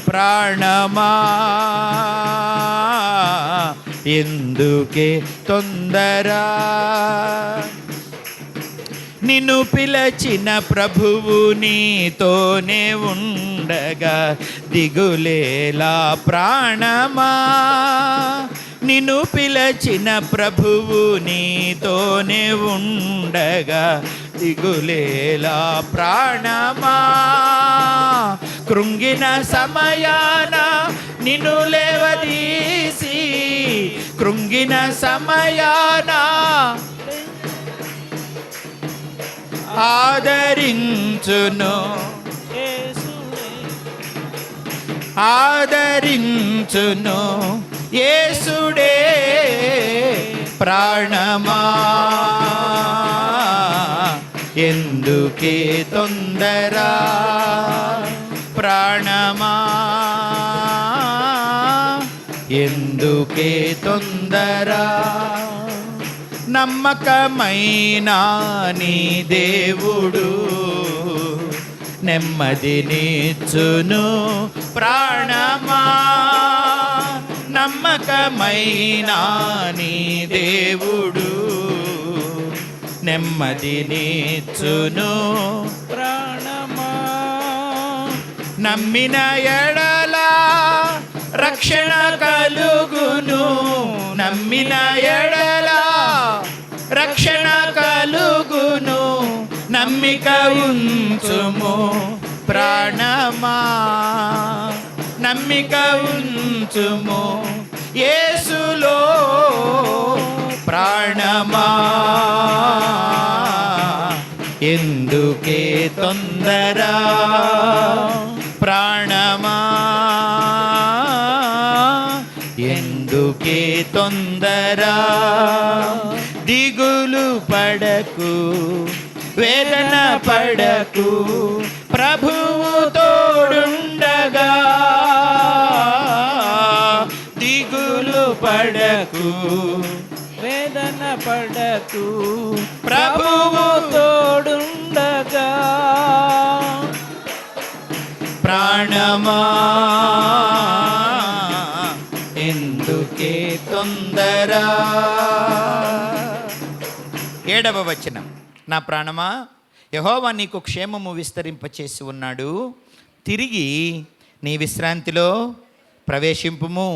ప్రాణమా ఎందుకే తొందర, నిన్ను పిలచిన ప్రభువు నీతోనే ఉండగా, దిగులేలా ప్రాణమా. నిన్ను పిలచిన ప్రభువు నీతోనే ఉండగా, దిగులేలా ప్రాణమా. కృంగిన సమయాన నిన్ను లేవదీసి, కృంగిన సమయాన ఆదరించును, ఆదరించును యేసుడే. ప్రాణమా ఎందుకే తొందర, ప్రాణమా ఎందుకే తొందర. నమ్మకమైన నీ దేవుడు నెమ్మదినిచ్చును. ప్రాణమా నమ్మకమైన నీ దేవుడు నెమ్మదినిచ్చును. ప్రాణమా నమ్మిన ఎడల రక్షణ కలుగును, నమ్మిన ఎడల రక్షణ కలుగును. నమ్మిక ఉంచుము ప్రాణమా, నమ్మిక ఉంచుము యేసులో. ప్రాణమా ఎందుకే తొందర, ప్రాణమా ఎందుకే ఎందుకే తొందర, దిగులు పడకు, వేదన పడకు, ప్రభువు తోడుండగా. దిగులు పడకు, వేదన పడకు, ప్రభువు తోడుండగా. ప్రాణమా ఎందుకే తొందర. 7వ వచనం, నా ప్రాణమా యెహోవా నీకు క్షేమము విస్తరింపచేసి ఉన్నాడు, తిరిగి నీ విశ్రాంతిలో ప్రవేశింపుము.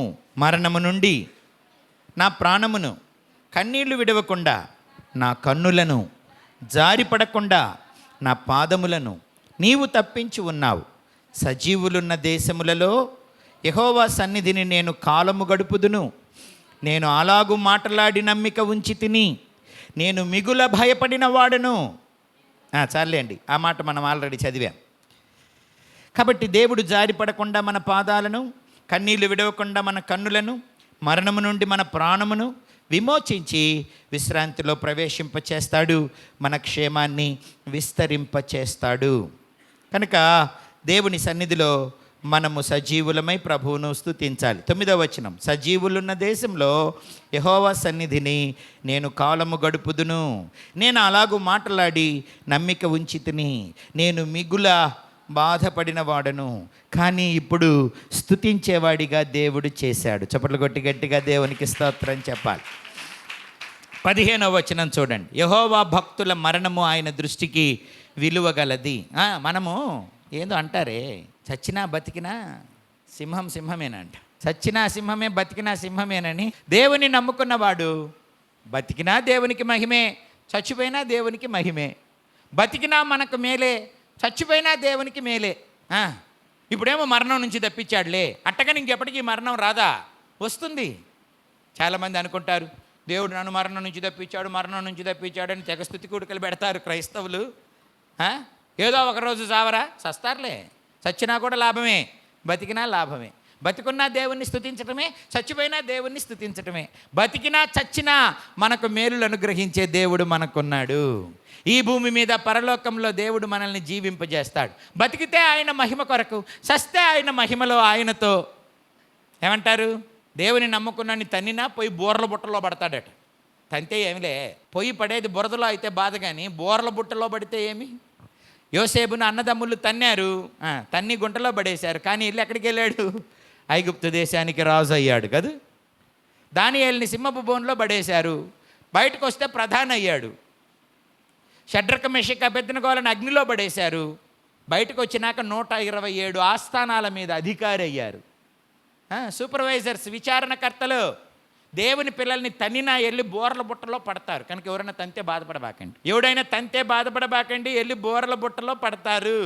మరణము నుండి నా ప్రాణమును, కన్నీళ్లు విడవకుండా నా కన్నులను, జారిపడకుండా నా పాదములను నీవు తప్పించి ఉన్నావు. సజీవులున్న దేశములలో యెహోవా సన్నిధిని నేను కాలము గడుపుదును. నేను అలాగు మాటలాడి నమ్మిక ఉంచి తిని, నేను మిగుల భయపడిన వాడను. చాలేండి, ఆ మాట మనం ఆల్రెడీ చదివాం. కాబట్టి దేవుడు జారిపడకుండా మన పాదాలను, కన్నీళ్లు విడవకుండా మన కన్నులను, మరణము నుండి మన ప్రాణమును విమోచించి విశ్రాంతిలో ప్రవేశింపచేస్తాడు, మన క్షేమాన్ని విస్తరింపచేస్తాడు. కనుక దేవుని సన్నిధిలో మనము సజీవులమై ప్రభువును స్తుతించాలి. 9వ వచనం, సజీవులున్న దేశంలో యెహోవా సన్నిధిని నేను కాలము గడుపుదును. నేను అలాగూ మాట్లాడి నమ్మిక ఉంచి తిని, నేను మిగుల బాధపడిన వాడను, కానీ ఇప్పుడు స్తుతించేవాడిగా దేవుడు చేశాడు. చప్పట్లు కొట్టి గట్టిగా దేవునికి స్తోత్రం చెప్పాలి. 15వ వచనం చూడండి, యెహోవా భక్తుల మరణము ఆయన దృష్టికి విలువగలది. మనము ఏందో అంటారే, చచ్చినా బతికినా సింహం సింహమేనంట. చచ్చినా సింహమే, బతికినా సింహమేనని. దేవుని నమ్ముకున్నవాడు బతికినా దేవునికి మహిమే, చచ్చిపోయినా దేవునికి మహిమే. బతికినా మనకు మేలే, చచ్చిపోయినా దేవునికి మేలే. ఇప్పుడేమో మరణం నుంచి తప్పించాడులే, అట్టగా ఇంకెప్పటికీ మరణం రాదా? వస్తుంది. చాలామంది అనుకుంటారు దేవుడు నన్ను మరణం నుంచి తప్పించాడు, మరణం నుంచి తప్పించాడని తెగ స్తుతి కూడికలు పెడతారు క్రైస్తవులు. ఏదో ఒకరోజు చావరా, చస్తారులే. చచ్చినా కూడా లాభమే, బతికినా లాభమే. బతికున్నా దేవుణ్ణి స్తుతించటమే, చచ్చిపోయినా దేవుణ్ణి స్తుతించటమే. బతికినా చచ్చినా మనకు మేలులు అనుగ్రహించే దేవుడు మనకున్నాడు. ఈ భూమి మీద పరలోకంలో దేవుడు మనల్ని జీవింపజేస్తాడు. బతికితే ఆయన మహిమ కొరకు, చస్తే ఆయన మహిమలో ఆయనతో. ఏమంటారు, దేవుని నమ్ముకున్నాన్ని తన్నినా పోయి బోర్ల బుట్టలో పడతాడట. తంతే ఏమిలే, పొయ్యి పడేది బురదలో అయితే బాధ, కానీ బోర్ల బుట్టలో పడితే ఏమి? యోసేపును అన్నదమ్ములు తన్నారు, తన్ని గుంటలో పడేశారు, కానీ ఇల్లు ఎక్కడికి వెళ్ళాడు? ఐగుప్తు దేశానికి రాజు అయ్యాడు కదా. దానియేలుని సింహపు బోన్లో పడేశారు, బయటకు వస్తే ప్రధాని అయ్యాడు. షడ్రక మెషక్ అబేద్నెగోలను అగ్నిలో పడేశారు, బయటకు వచ్చినాక 127 ఆస్థానాల మీద అధికారి అయ్యారు. సూపర్వైజర్స్, విచారణకర్తలు. దేవుని పిల్లల్ని తన్నినా వెళ్ళి బోర్ల బుట్టలో పడతారు. కనుక ఎవరైనా తంతే బాధపడబాకండి, ఎవడైనా తంతే బాధపడబాకండి, వెళ్ళి బోర్ల బుట్టలో పడతారు.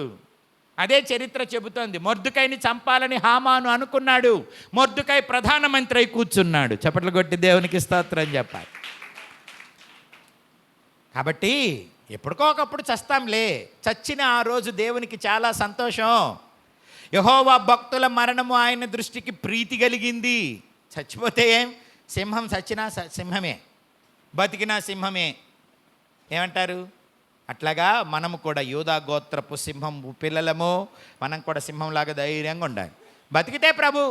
అదే చరిత్ర చెబుతోంది. మొర్దుకైని చంపాలని హామాను అనుకున్నాడు, మొర్దుకై ప్రధానమంత్రి అయి కూర్చున్నాడు. చప్పట్లు కొట్టి దేవునికి స్తోత్రం చెప్పాలి. కాబట్టి ఎప్పటికో ఒకప్పుడు చస్తాంలే, చచ్చిన ఆ రోజు దేవునికి చాలా సంతోషం. యెహోవా భక్తుల మరణము ఆయన దృష్టికి ప్రీతి కలిగింది. చచ్చిపోతే ఏం, సింహం చచ్చినా సింహమే, బతికినా సింహమే. ఏమంటారు? అట్లాగా మనము కూడా యూదా గోత్రపు సింహం పిల్లలము, మనం కూడా సింహంలాగా ధైర్యంగా ఉండాలి. బతికితే ప్రభు,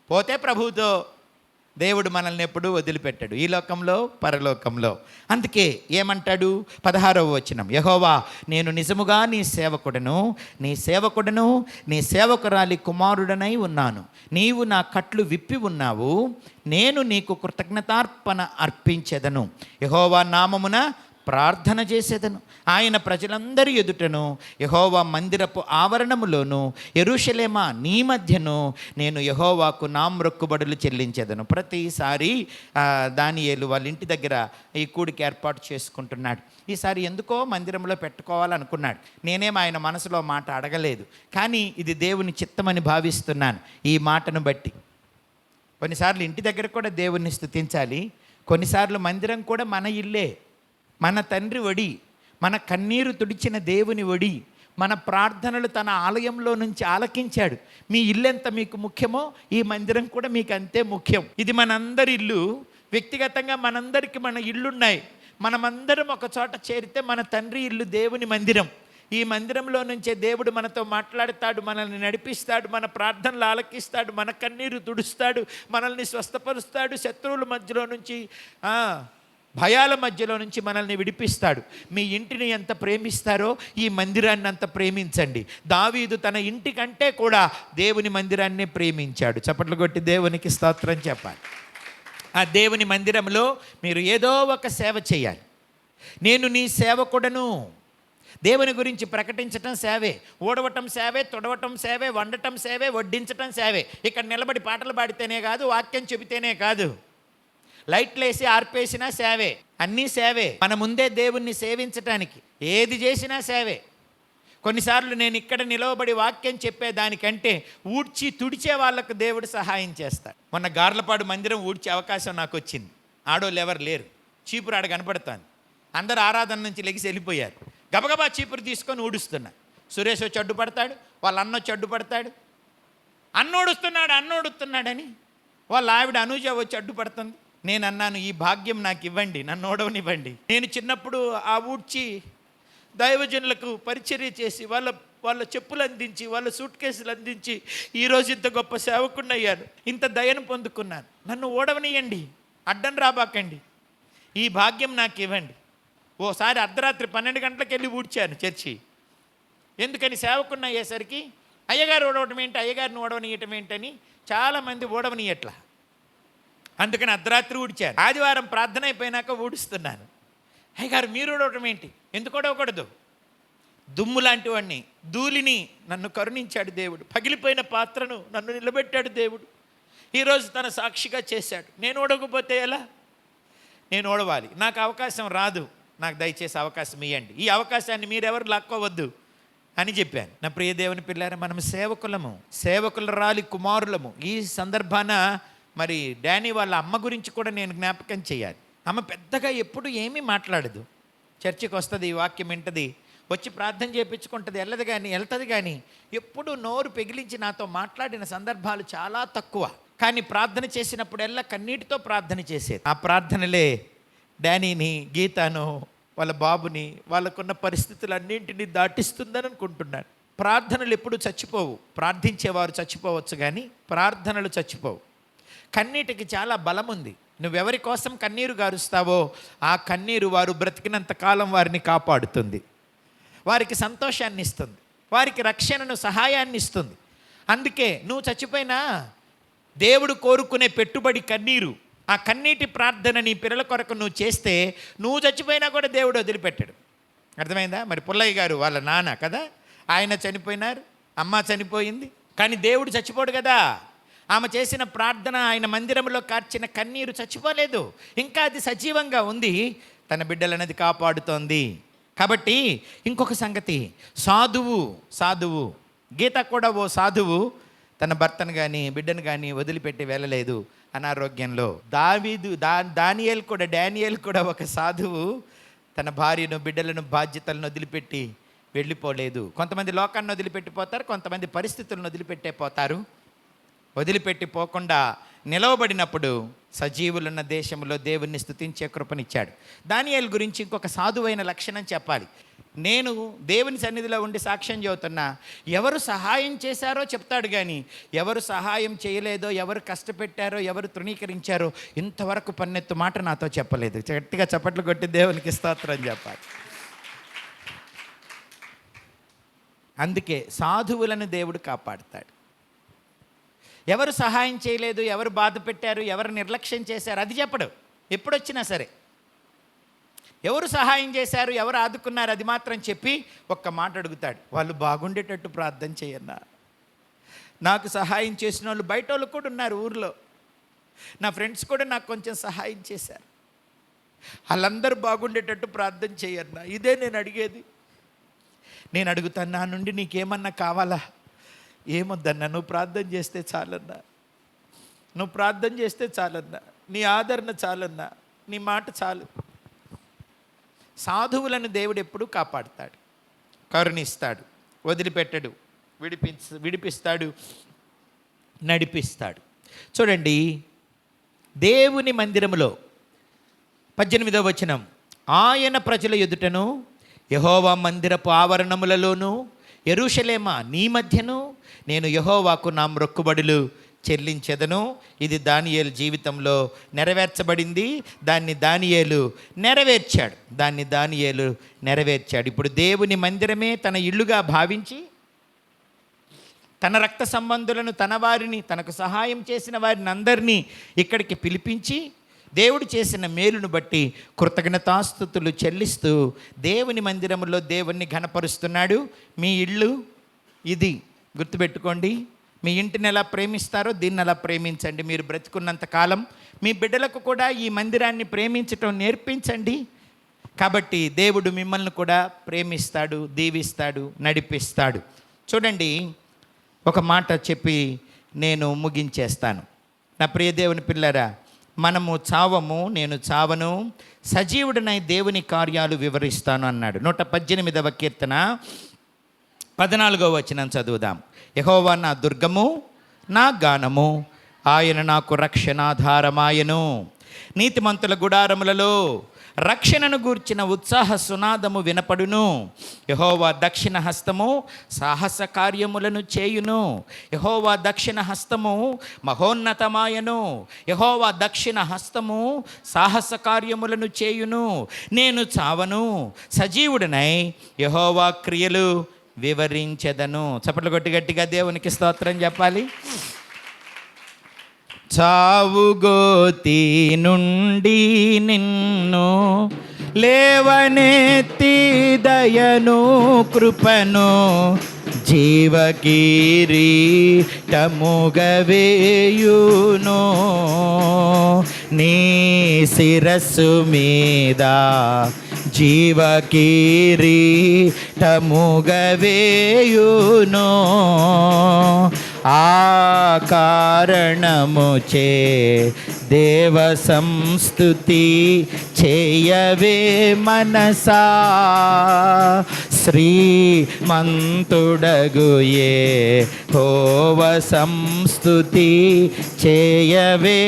పోతే ప్రభువుతో. దేవుడు మనల్ని ఎప్పుడూ వదిలిపెట్టాడు, ఈ లోకంలో పరలోకంలో. అందుకే ఏమంటాడు 16వ వచనం, యెహోవా నేను నిజముగా నీ సేవకుడను నీ సేవకురాలి కుమారుడనై ఉన్నాను. నీవు నా కట్లు విప్పి ఉన్నావు, నేను నీకు కృతజ్ఞతార్పణ అర్పించెదను. యెహోవా నామమున ప్రార్థన చేసేదను. ఆయన ప్రజలందరి ఎదుటను, యెహోవా మందిరపు ఆవరణములోను, యెరూషలేమా నీ మధ్యను నేను యెహోవాకు నా మ్రొక్కుబడులు చెల్లించేదను. ప్రతిసారి దానియేలు వాళ్ళ ఇంటి దగ్గర ఈ కూడికి ఏర్పాటు చేసుకుంటున్నాడు. ఈసారి ఎందుకో మందిరంలో పెట్టుకోవాలనుకున్నాడు. నేనేం ఆయన మనసులో మాట అడగలేదు, కానీ ఇది దేవుని చిత్తమని భావిస్తున్నాను ఈ మాటను బట్టి. కొన్నిసార్లు ఇంటి దగ్గర కూడా దేవుణ్ణి స్తుతించాలి, కొన్నిసార్లు మందిరం కూడా మన ఇల్లే, మన తండ్రి ఒడి, మన కన్నీరు తుడిచిన దేవుని ఒడి, మన ప్రార్థనలు తన ఆలయంలో నుంచి ఆలకించాడు. మీ ఇల్లు ఎంత మీకు ముఖ్యమో ఈ మందిరం కూడా మీకు అంతే ముఖ్యం. ఇది మనందరి ఇల్లు. వ్యక్తిగతంగా మనందరికీ మన ఇళ్ళున్నాయి. మనమందరం ఒక చోట చేరితే మన తండ్రి ఇల్లు దేవుని మందిరం. ఈ మందిరంలో నుంచే దేవుడు మనతో మాట్లాడతాడు, మనల్ని నడిపిస్తాడు, మన ప్రార్థనలు ఆలకిస్తాడు, మన కన్నీరు తుడుస్తాడు, మనల్ని స్వస్థపరుస్తాడు, శత్రువుల మధ్యలో నుంచి భయాల మధ్యలో నుంచి మనల్ని విడిపిస్తాడు. మీ ఇంటిని ఎంత ప్రేమిస్తారో ఈ మందిరాన్ని అంత ప్రేమించండి. దావీదు తన ఇంటి కంటే కూడా దేవుని మందిరాన్నే ప్రేమించాడు. చప్పట్లు కొట్టి దేవునికి స్తోత్రం చెప్పాలి. ఆ దేవుని మందిరంలో మీరు ఏదో ఒక సేవ చేయాలి. నేను నీ సేవకుడను. దేవుని గురించి ప్రకటించటం సేవే, ఊడవటం సేవే, తొడవటం సేవే, వండటం సేవే, వడ్డించటం సేవే. ఇక్కడ నిలబడి పాటలు పాడితేనే కాదు, వాక్యం చెబితేనే కాదు, లైట్లు వేసి ఆర్పేసినా సేవే, అన్నీ సేవే. మన ముందే దేవుణ్ణి సేవించటానికి ఏది చేసినా సేవే. కొన్నిసార్లు నేను ఇక్కడ నిలవబడి వాక్యం చెప్పేదానికంటే ఊడ్చి తుడిచే వాళ్ళకు దేవుడు సహాయం చేస్తాడు. మొన్న గార్లపాడు మందిరం ఊడ్చే అవకాశం నాకు వచ్చింది. ఆడోళ్ళు ఎవరు లేరు, చీపురు ఆడ కనపడుతుంది. అందరూ ఆరాధన నుంచి లెగిసి వెళ్ళిపోయారు. గబగబా చీపురు తీసుకొని ఊడుస్తున్నా. సురేష్ వచ్చి అడ్డుపడతాడు, వాళ్ళ అన్న వచ్చి అడ్డుపడతాడు. అన్నోడుస్తున్నాడని వాళ్ళ ఆవిడ అనూజ వచ్చి అడ్డుపడుతుంది. నేను అన్నాను, ఈ భాగ్యం నాకు ఇవ్వండి, నన్ను ఓడవనివ్వండి. నేను చిన్నప్పుడు ఆ ఊడ్చి దైవజనులకు పరిచర్య చేసి వాళ్ళ చెప్పులు అందించి, వాళ్ళ సూట్ కేసులు అందించి ఈరోజు ఇంత గొప్ప సేవకుడిని అయ్యాను, ఇంత దయను పొందుకున్నాను. నన్ను ఓడవనియండి, అడ్డం రాబాకండి, ఈ భాగ్యం నాకు ఇవ్వండి. ఓసారి అర్ధరాత్రి 12 గంటలకు వెళ్ళి ఊడ్చాను చర్చి. ఎందుకని? సేవకుడిని అయ్యేసరికి అయ్యగారు ఓడవటం ఏంటి, అయ్యగారిని ఓడవనియటం ఏంటని చాలామంది ఓడవనియట్లా. అందుకని అర్ధరాత్రి ఊడ్చాను. ఆదివారం ప్రార్థన అయిపోయినాక ఊడుస్తున్నాను. అయ్యగారు మీరు ఓడవటం ఏంటి, ఎందుకు ఓడవకూడదు? దుమ్ము లాంటి వాడిని, ధూళిని నన్ను కరుణించాడు దేవుడు. పగిలిపోయిన పాత్రను నన్ను నిలబెట్టాడు దేవుడు. ఈరోజు తన సాక్షిగా చేశాడు. నేను ఓడకపోతే ఎలా? నేను ఓడవాలి. నాకు అవకాశం రాదు, నాకు దయచేసి అవకాశం ఇవ్వండి. ఈ అవకాశాన్ని మీరెవరు లాక్కోవద్దు అని చెప్పాను. నా ప్రియ దేవుని పిల్లారా, మనం సేవకులము, సేవకుల రాలి కుమారులము. ఈ సందర్భాన మరి డానీ వాళ్ళ అమ్మ గురించి కూడా నేను జ్ఞాపకం చేయాలి. అమ్మ పెద్దగా ఎప్పుడు ఏమీ మాట్లాడదు. చర్చికి వస్తుంది, వాక్యం వింటది, వచ్చి ప్రార్థన చేయించుకుంటుంది, వెళ్తుంది కానీ ఎప్పుడు నోరు పెగిలించి నాతో మాట్లాడిన సందర్భాలు చాలా తక్కువ. కానీ ప్రార్థన చేసినప్పుడల్లా కన్నీటితో ప్రార్థన చేసేది. ఆ ప్రార్థనలే డానీని, గీతాను, వాళ్ళ బాబుని, వాళ్ళకున్న పరిస్థితులన్నింటినీ దాటిస్తుందని అనుకుంటున్నాను. ప్రార్థనలు ఎప్పుడు చచ్చిపోవు. ప్రార్థించేవారు చచ్చిపోవచ్చు కానీ ప్రార్థనలు చచ్చిపోవు. కన్నీటికి చాలా బలం ఉంది. నువ్వెవరి కోసం కన్నీరు గారుస్తావో ఆ కన్నీరు వారు బ్రతికినంత కాలం వారిని కాపాడుతుంది, వారికి సంతోషాన్ని ఇస్తుంది, వారికి రక్షణను, సహాయాన్ని ఇస్తుంది. అందుకే నువ్వు చచ్చిపోయినా దేవుడు కోరుకునే పెట్టుబడి కన్నీరు. ఆ కన్నీటి ప్రార్థన నీ పిల్లల కొరకు నువ్వు చేస్తే నువ్వు చచ్చిపోయినా కూడా దేవుడు వదిలిపెట్టాడు. అర్థమైందా? మరి పుల్లయ్య గారు వాళ్ళ నాన్న కదా, ఆయన చనిపోయినారు, అమ్మ చనిపోయింది, కానీ దేవుడు చచ్చిపోడు కదా. ఆమె చేసిన ప్రార్థన, ఆయన మందిరంలో కార్చిన కన్నీరు చచ్చిపోలేదు, ఇంకా అది సజీవంగా ఉంది, తన బిడ్డలనేది కాపాడుతోంది. కాబట్టి ఇంకొక సంగతి, సాధువు గీత కూడా ఓ సాధువు తన భర్తను కానీ బిడ్డను కానీ వదిలిపెట్టి వెళ్ళలేదు అనారోగ్యంలో. డానియేల్ కూడా ఒక సాధువు తన భార్యను, బిడ్డలను, బాధ్యతలను వదిలిపెట్టి వెళ్ళిపోలేదు. కొంతమంది లోకాన్ని వదిలిపెట్టిపోతారు, కొంతమంది పరిస్థితులను వదిలిపెట్టే పోతారు. వదిలిపెట్టి పోకుండా నిలవబడినప్పుడు సజీవులున్న దేశంలో దేవుణ్ణి స్తుతించే కృపనిచ్చాడు. దానియేలు గురించి ఇంకొక సాధువైన లక్షణం చెప్పాలి. నేను దేవుని సన్నిధిలో ఉండి సాక్ష్యం చెబుతున్నా, ఎవరు సహాయం చేశారో చెప్తాడు కానీ ఎవరు సహాయం చేయలేదో, ఎవరు కష్టపెట్టారో, ఎవరు తృణీకరించారో ఇంతవరకు పన్నెత్తు మాట నాతో చెప్పలేదు. గట్టిగా చప్పట్లు కొట్టి దేవునికి స్తోత్రం చెప్పాలి. అందుకే సాధువులను దేవుడు కాపాడుతాడు. ఎవరు సహాయం చేయలేదు, ఎవరు బాధ పెట్టారు, ఎవరు నిర్లక్ష్యం చేశారు అది చెప్పడు. ఎప్పుడొచ్చినా సరే ఎవరు సహాయం చేశారు, ఎవరు ఆదుకున్నారు అది మాత్రం చెప్పి ఒక్క మాట అడుగుతాడు, వాళ్ళు బాగుండేటట్టు ప్రార్థన చేయన్నా. నాకు సహాయం చేసిన వాళ్ళు బయట వాళ్ళు కూడా ఉన్నారు ఊర్లో, నా ఫ్రెండ్స్ కూడా నాకు కొంచెం సహాయం చేశారు, వాళ్ళందరూ బాగుండేటట్టు ప్రార్థన చేయన్నా. ఇదే నేను అడిగేది. నేను అడుగుతాను, నా నుండి నీకేమన్నా కావాలా? ఏమొద్దన్నా, నువ్వు ప్రార్థన చేస్తే చాలన్నా, నువ్వు ప్రార్థన చేస్తే చాలన్నా, నీ ఆదరణ చాలన్నా, నీ మాట చాలు. సాధువులను దేవుడు ఎప్పుడూ కాపాడుతాడు, కరుణిస్తాడు, వదిలిపెట్టడు, విడిపిస్తాడు, నడిపిస్తాడు. చూడండి, దేవుని మందిరములో 18వ వచనం, ఆయన ప్రజల ఎదుటను యెహోవా మందిరపు ఆవరణములలోను యెరూషలేమా నీ మధ్యను నేను యెహోవాకు నా మొక్కుబడులు చెల్లించెదను. ఇది దానియేలు జీవితంలో నెరవేర్చబడింది. దాన్ని దానియేలు నెరవేర్చాడు. ఇప్పుడు దేవుని మందిరమే తన ఇల్లుగా భావించి తన రక్త సంబంధులను, తన వారిని, తనకు సహాయం చేసిన వారిని అందరినీ ఇక్కడికి పిలిపించి దేవుడు చేసిన మేలును బట్టి కృతజ్ఞతాస్తుతులు చెల్లిస్తూ దేవుని మందిరంలో దేవుణ్ణి ఘనపరుస్తున్నాడు. మీ ఇల్లు ఇది గుర్తుపెట్టుకోండి. మీ ఇంటిని ఎలా ప్రేమిస్తారో దీన్ని అలా ప్రేమించండి. మీరు బ్రతికున్నంత కాలం మీ బిడ్డలకు కూడా ఈ మందిరాన్ని ప్రేమించటం నేర్పించండి. కాబట్టి దేవుడు మిమ్మల్ని కూడా ప్రేమిస్తాడు, దీవిస్తాడు, నడిపిస్తాడు. చూడండి, ఒక మాట చెప్పి నేను ముగించేస్తాను. నా ప్రియ దేవుని పిల్లరా, మనము చావము, నేను చావను, సజీవుడినై దేవుని కార్యాలు వివరిస్తాను అన్నాడు. 118వ కీర్తన 14వ వచనం చదువుదాం. యెహోవా నా దుర్గము, నా గానము, ఆయన నాకు రక్షణాధారమాయను. నీతిమంతుల గుడారములలో రక్షణను గూర్చిన ఉత్సాహ సునాదము వినపడును. యెహోవా దక్షిణ హస్తము సాహస కార్యములను చేయును. యెహోవా దక్షిణ హస్తము మహోన్నతమాయను. యెహోవా దక్షిణ హస్తము సాహస కార్యములను చేయును. నేను చావను, సజీవుడినై యెహోవా క్రియలు వివరించెదను. చప్పట్లు కొట్టి గట్టిగా దేవునికి స్తోత్రం చెప్పాలి. చావుగోతి నుండి నిన్ను లేవనెత్తి దయను కృపను జీవకిరీటముగవేయును. నీ శిరస్సు మీద జీవకిరీటముగవేయును. ఆ కారణముచే దేవ సంస్తుతి చేయవే మనసా. శ్రీమంతుడగు యెహోవ సంస్తుతి చేయవే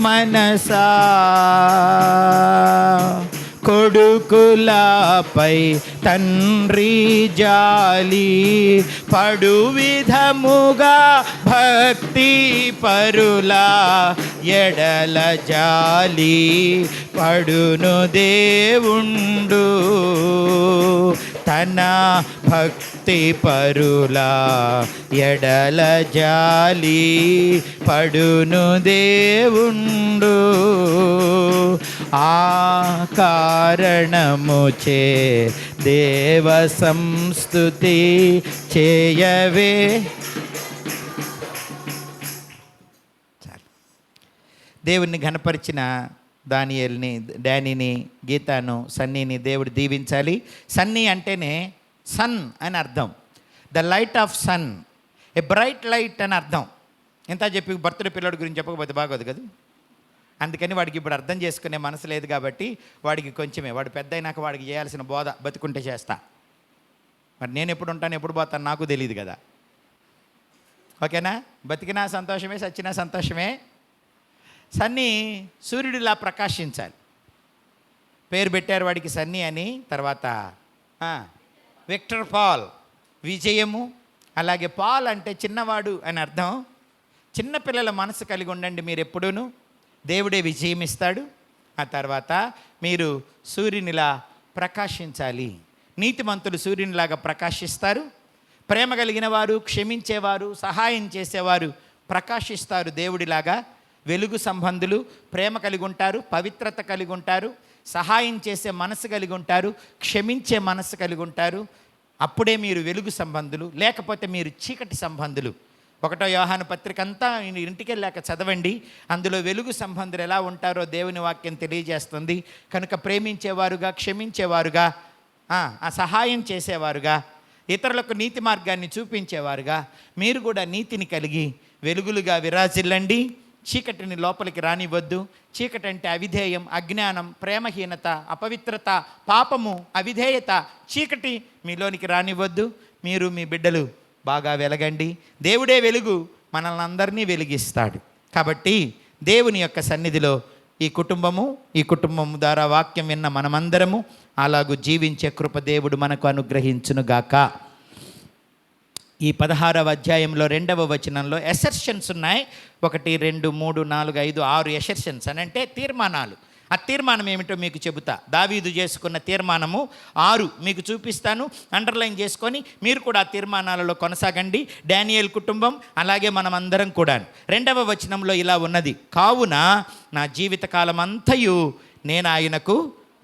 మనసా. కొడుకులపై తండ్రి జాలి పడు విధముగా భక్తి పరుల ఎడల జాలి పడును దేవుండు. తన భక్తి పరుల ఎడల జాలి పడును దేవుండు. ఆ కారణముచే దేవ సంస్తుతి చేయవే. దేవుణ్ణి ఘనపరిచిన డానీని, గీతాను, సన్నీని దేవుడు దీవించాలి. సన్నీ అంటేనే సన్ అని అర్థం. The light of sun, a bright light అని అర్థం. ఎంత చెప్పి బర్త్డే పిల్లడి గురించి చెప్పకపోతే బాగోదు కదా. అందుకని వాడికి ఇప్పుడు అర్థం చేసుకునే మనసు లేదు కాబట్టి వాడికి కొంచెమే, వాడు పెద్ద అయినాక వాడికి చేయాల్సిన బోధ బతుకుంటే చేస్తా. మరి నేను ఎప్పుడు ఉంటాను, ఎప్పుడు పోతాను నాకు తెలియదు కదా. ఓకేనా? బతికినా సంతోషమే, సచ్చినా సంతోషమే. సన్నీ సూర్యుడిలా ప్రకాశించాలి. పేరు పెట్టారు వాడికి సన్నీ అని. తర్వాత విక్టర్ పాల్, విజయము. అలాగే పాల్ అంటే చిన్నవాడు అని అర్థం. చిన్నపిల్లల మనసు కలిగి ఉండండి మీరు ఎప్పుడూను, దేవుడే విజయం ఇస్తాడు. ఆ తర్వాత మీరు సూర్యునిలా ప్రకాశించాలి. నీతిమంతులు సూర్యునిలాగా ప్రకాశిస్తారు. ప్రేమ కలిగిన వారు, క్షమించేవారు, సహాయం చేసేవారు ప్రకాశిస్తారు దేవుడిలాగా. వెలుగు సంబంధులు ప్రేమ కలిగి ఉంటారు, పవిత్రత కలిగి ఉంటారు, సహాయం చేసే మనసు కలిగి ఉంటారు, క్షమించే మనసు కలిగి ఉంటారు. అప్పుడే మీరు వెలుగు సంబంధులు, లేకపోతే మీరు చీకటి సంబంధులు. 1వ యోహాను పత్రిక అంతా ఇంటికి వెళ్ళాక చదవండి. అందులో వెలుగు సంబంధులు ఎలా ఉంటారో దేవుని వాక్యం తెలియజేస్తుంది. కనుక ప్రేమించేవారుగా, క్షమించేవారుగా, ఆ సహాయం చేసేవారుగా, ఇతరులకు నీతి మార్గాన్ని చూపించేవారుగా మీరు కూడా నీతిని కలిగి వెలుగులుగా విరాజిల్లండి. చీకటిని లోపలికి రానివ్వద్దు. చీకటి అంటే అవిధేయం, అజ్ఞానం, ప్రేమహీనత, అపవిత్రత, పాపము, అవిధేయత. చీకటి మీలోనికి రానివ్వద్దు. మీరు మీ బిడ్డలు బాగా వెలగండి. దేవుడే వెలుగు, మనల్ని అందరినీ వెలిగిస్తాడు. కాబట్టి దేవుని యొక్క సన్నిధిలో ఈ కుటుంబం ద్వారా వాక్యం విన్న మనమందరము అలాగూ జీవించే కృప దేవుడు మనకు అనుగ్రహించునుగాక. ఈ 16వ అధ్యాయంలో 2వ వచనంలో ఎసర్షన్స్ ఉన్నాయి. 1, 2, 3, 4, 5, 6 ఎసర్షన్స్ అని అంటే తీర్మానాలు. ఆ తీర్మానం ఏమిటో మీకు చెబుతా. దావీదు చేసుకున్న తీర్మానము 6 మీకు చూపిస్తాను. అండర్లైన్ చేసుకొని మీరు కూడా ఆ తీర్మానాలలో కొనసాగండి. డానియేల్ కుటుంబం అలాగే మనమందరం కూడా. 2వ వచనంలో ఇలా ఉన్నది, కావున నా జీవితకాలం అంతయు నేను ఆయనకు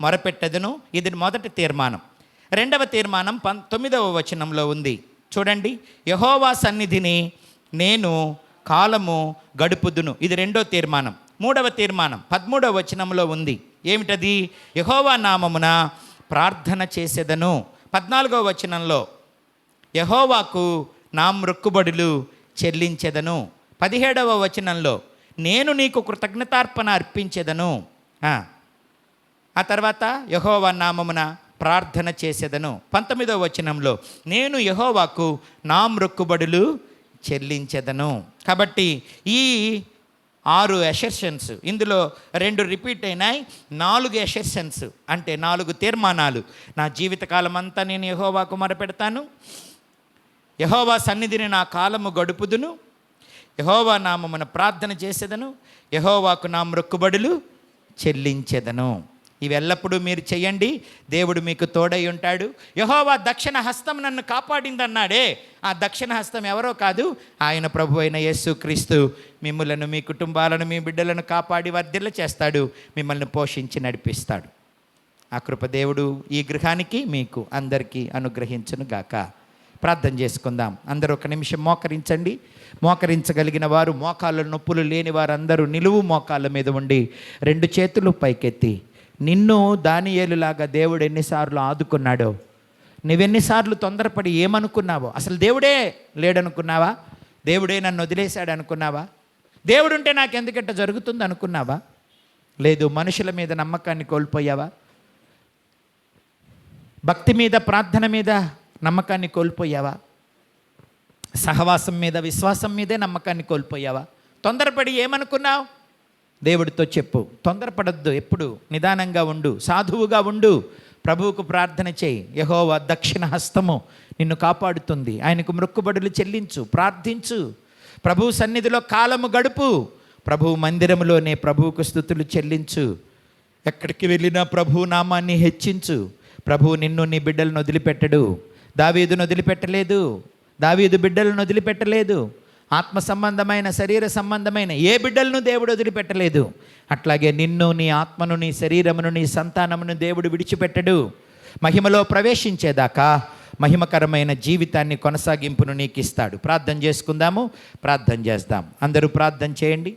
మొరపెట్టెదను. ఇది మొదటి తీర్మానం. 2వ తీర్మానం 9వ వచనంలో ఉంది. చూడండి, యెహోవా సన్నిధిని నేను కాలము గడుపుదును. ఇది 2వ తీర్మానం. 3వ తీర్మానం 13వ వచనంలో ఉంది. ఏమిటది? యెహోవా నామమున ప్రార్థన చేసేదను. 14వ వచనంలో యెహోవాకు నా మొక్కుబడులు చెల్లించెదను. 17వ వచనంలో నేను నీకు కృతజ్ఞతార్పణ అర్పించెదను. ఆ తర్వాత యెహోవా నామమున ప్రార్థన చేసేదను. 19వ వచనంలో నేను యెహోవాకు నా మొక్కుబడులు చెల్లించెదను. కాబట్టి ఈ 6 ఎసర్షన్స్, ఇందులో 2 రిపీట్ అయినాయి. 4 ఎసర్షన్స్ అంటే 4 తీర్మానాలు. నా జీవితకాలం అంతా నేను యెహోవాకు మొరపెడతాను, యెహోవా సన్నిధిని నా కాలము గడుపుదును, యెహోవా నామమున ప్రార్థన చేసేదను, యెహోవాకు నా మొక్కుబడులు చెల్లించెదను. ఇవి ఎల్లప్పుడూ మీరు చెయ్యండి, దేవుడు మీకు తోడై ఉంటాడు. యెహోవా దక్షిణ హస్తం నన్ను కాపాడిందన్నాడే, ఆ దక్షిణ హస్తం ఎవరో కాదు, ఆయన ప్రభు అయిన యేసుక్రీస్తు మిమ్మలను, మీ కుటుంబాలను, మీ బిడ్డలను కాపాడి వర్ధిల్ల చేస్తాడు, మిమ్మల్ని పోషించి నడిపిస్తాడు. ఆ కృప దేవుడు ఈ గృహానికి మీకు అందరికీ అనుగ్రహించును గాక. ప్రార్థన చేసుకుందాం. అందరూ ఒక నిమిషం మోకరించండి. మోకరించగలిగిన వారు, మోకాళ్ళ నొప్పులు లేని వారందరూ నిలువు మోకాళ్ళ మీద ఉండి 2 చేతులు పైకెత్తి, నిన్ను దానియేలులాగా దేవుడు ఎన్నిసార్లు ఆదుకున్నాడో, నువ్వెన్నిసార్లు తొందరపడి ఏమనుకున్నావో, అసలు దేవుడే లేడనుకున్నావా? దేవుడే నన్ను వదిలేశాడు అనుకున్నావా? దేవుడుంటే నాకు ఎందుకంటే జరుగుతుంది అనుకున్నావా? లేదు, మనుషుల మీద నమ్మకాన్ని కోల్పోయావా? భక్తి మీద, ప్రార్థన మీద నమ్మకాన్ని కోల్పోయావా? సహవాసం మీద, విశ్వాసం మీదే నమ్మకాన్ని కోల్పోయావా? తొందరపడి ఏమనుకున్నావు? దేవుడితో చెప్పు, తొందరపడద్దు, ఎప్పుడు నిదానంగా ఉండు, సాధువుగా ఉండు, ప్రభువుకు ప్రార్థన చేయి. యెహోవా దక్షిణ హస్తము నిన్ను కాపాడుతుంది. ఆయనకు మొక్కుబడులు చెల్లించు, ప్రార్థించు, ప్రభువు సన్నిధిలో కాలము గడుపు, ప్రభువు మందిరములోనే ప్రభువుకు స్తుతులు చెల్లించు. ఎక్కడికి వెళ్ళినా ప్రభువు నామాన్ని హెచ్చించు. ప్రభువు నిన్ను, నీ బిడ్డలను వదిలిపెట్టడు. దావీదును వదిలిపెట్టలేదు, దావీదు బిడ్డలను వదిలిపెట్టలేదు. ఆత్మ సంబంధమైన, శరీర సంబంధమైన ఏ బిడ్డలను దేవుడు వదిలిపెట్టలేదు. అట్లాగే నిన్ను, నీ ఆత్మను, నీ శరీరమును, నీ సంతానమును దేవుడు విడిచిపెట్టడు. మహిమలో ప్రవేశించేదాకా మహిమకరమైన జీవితాన్ని, కొనసాగింపును నీకు ఇస్తాడు. ప్రార్థన చేసుకుందాము, ప్రార్థన చేద్దాం. అందరూ ప్రార్థన చేయండి.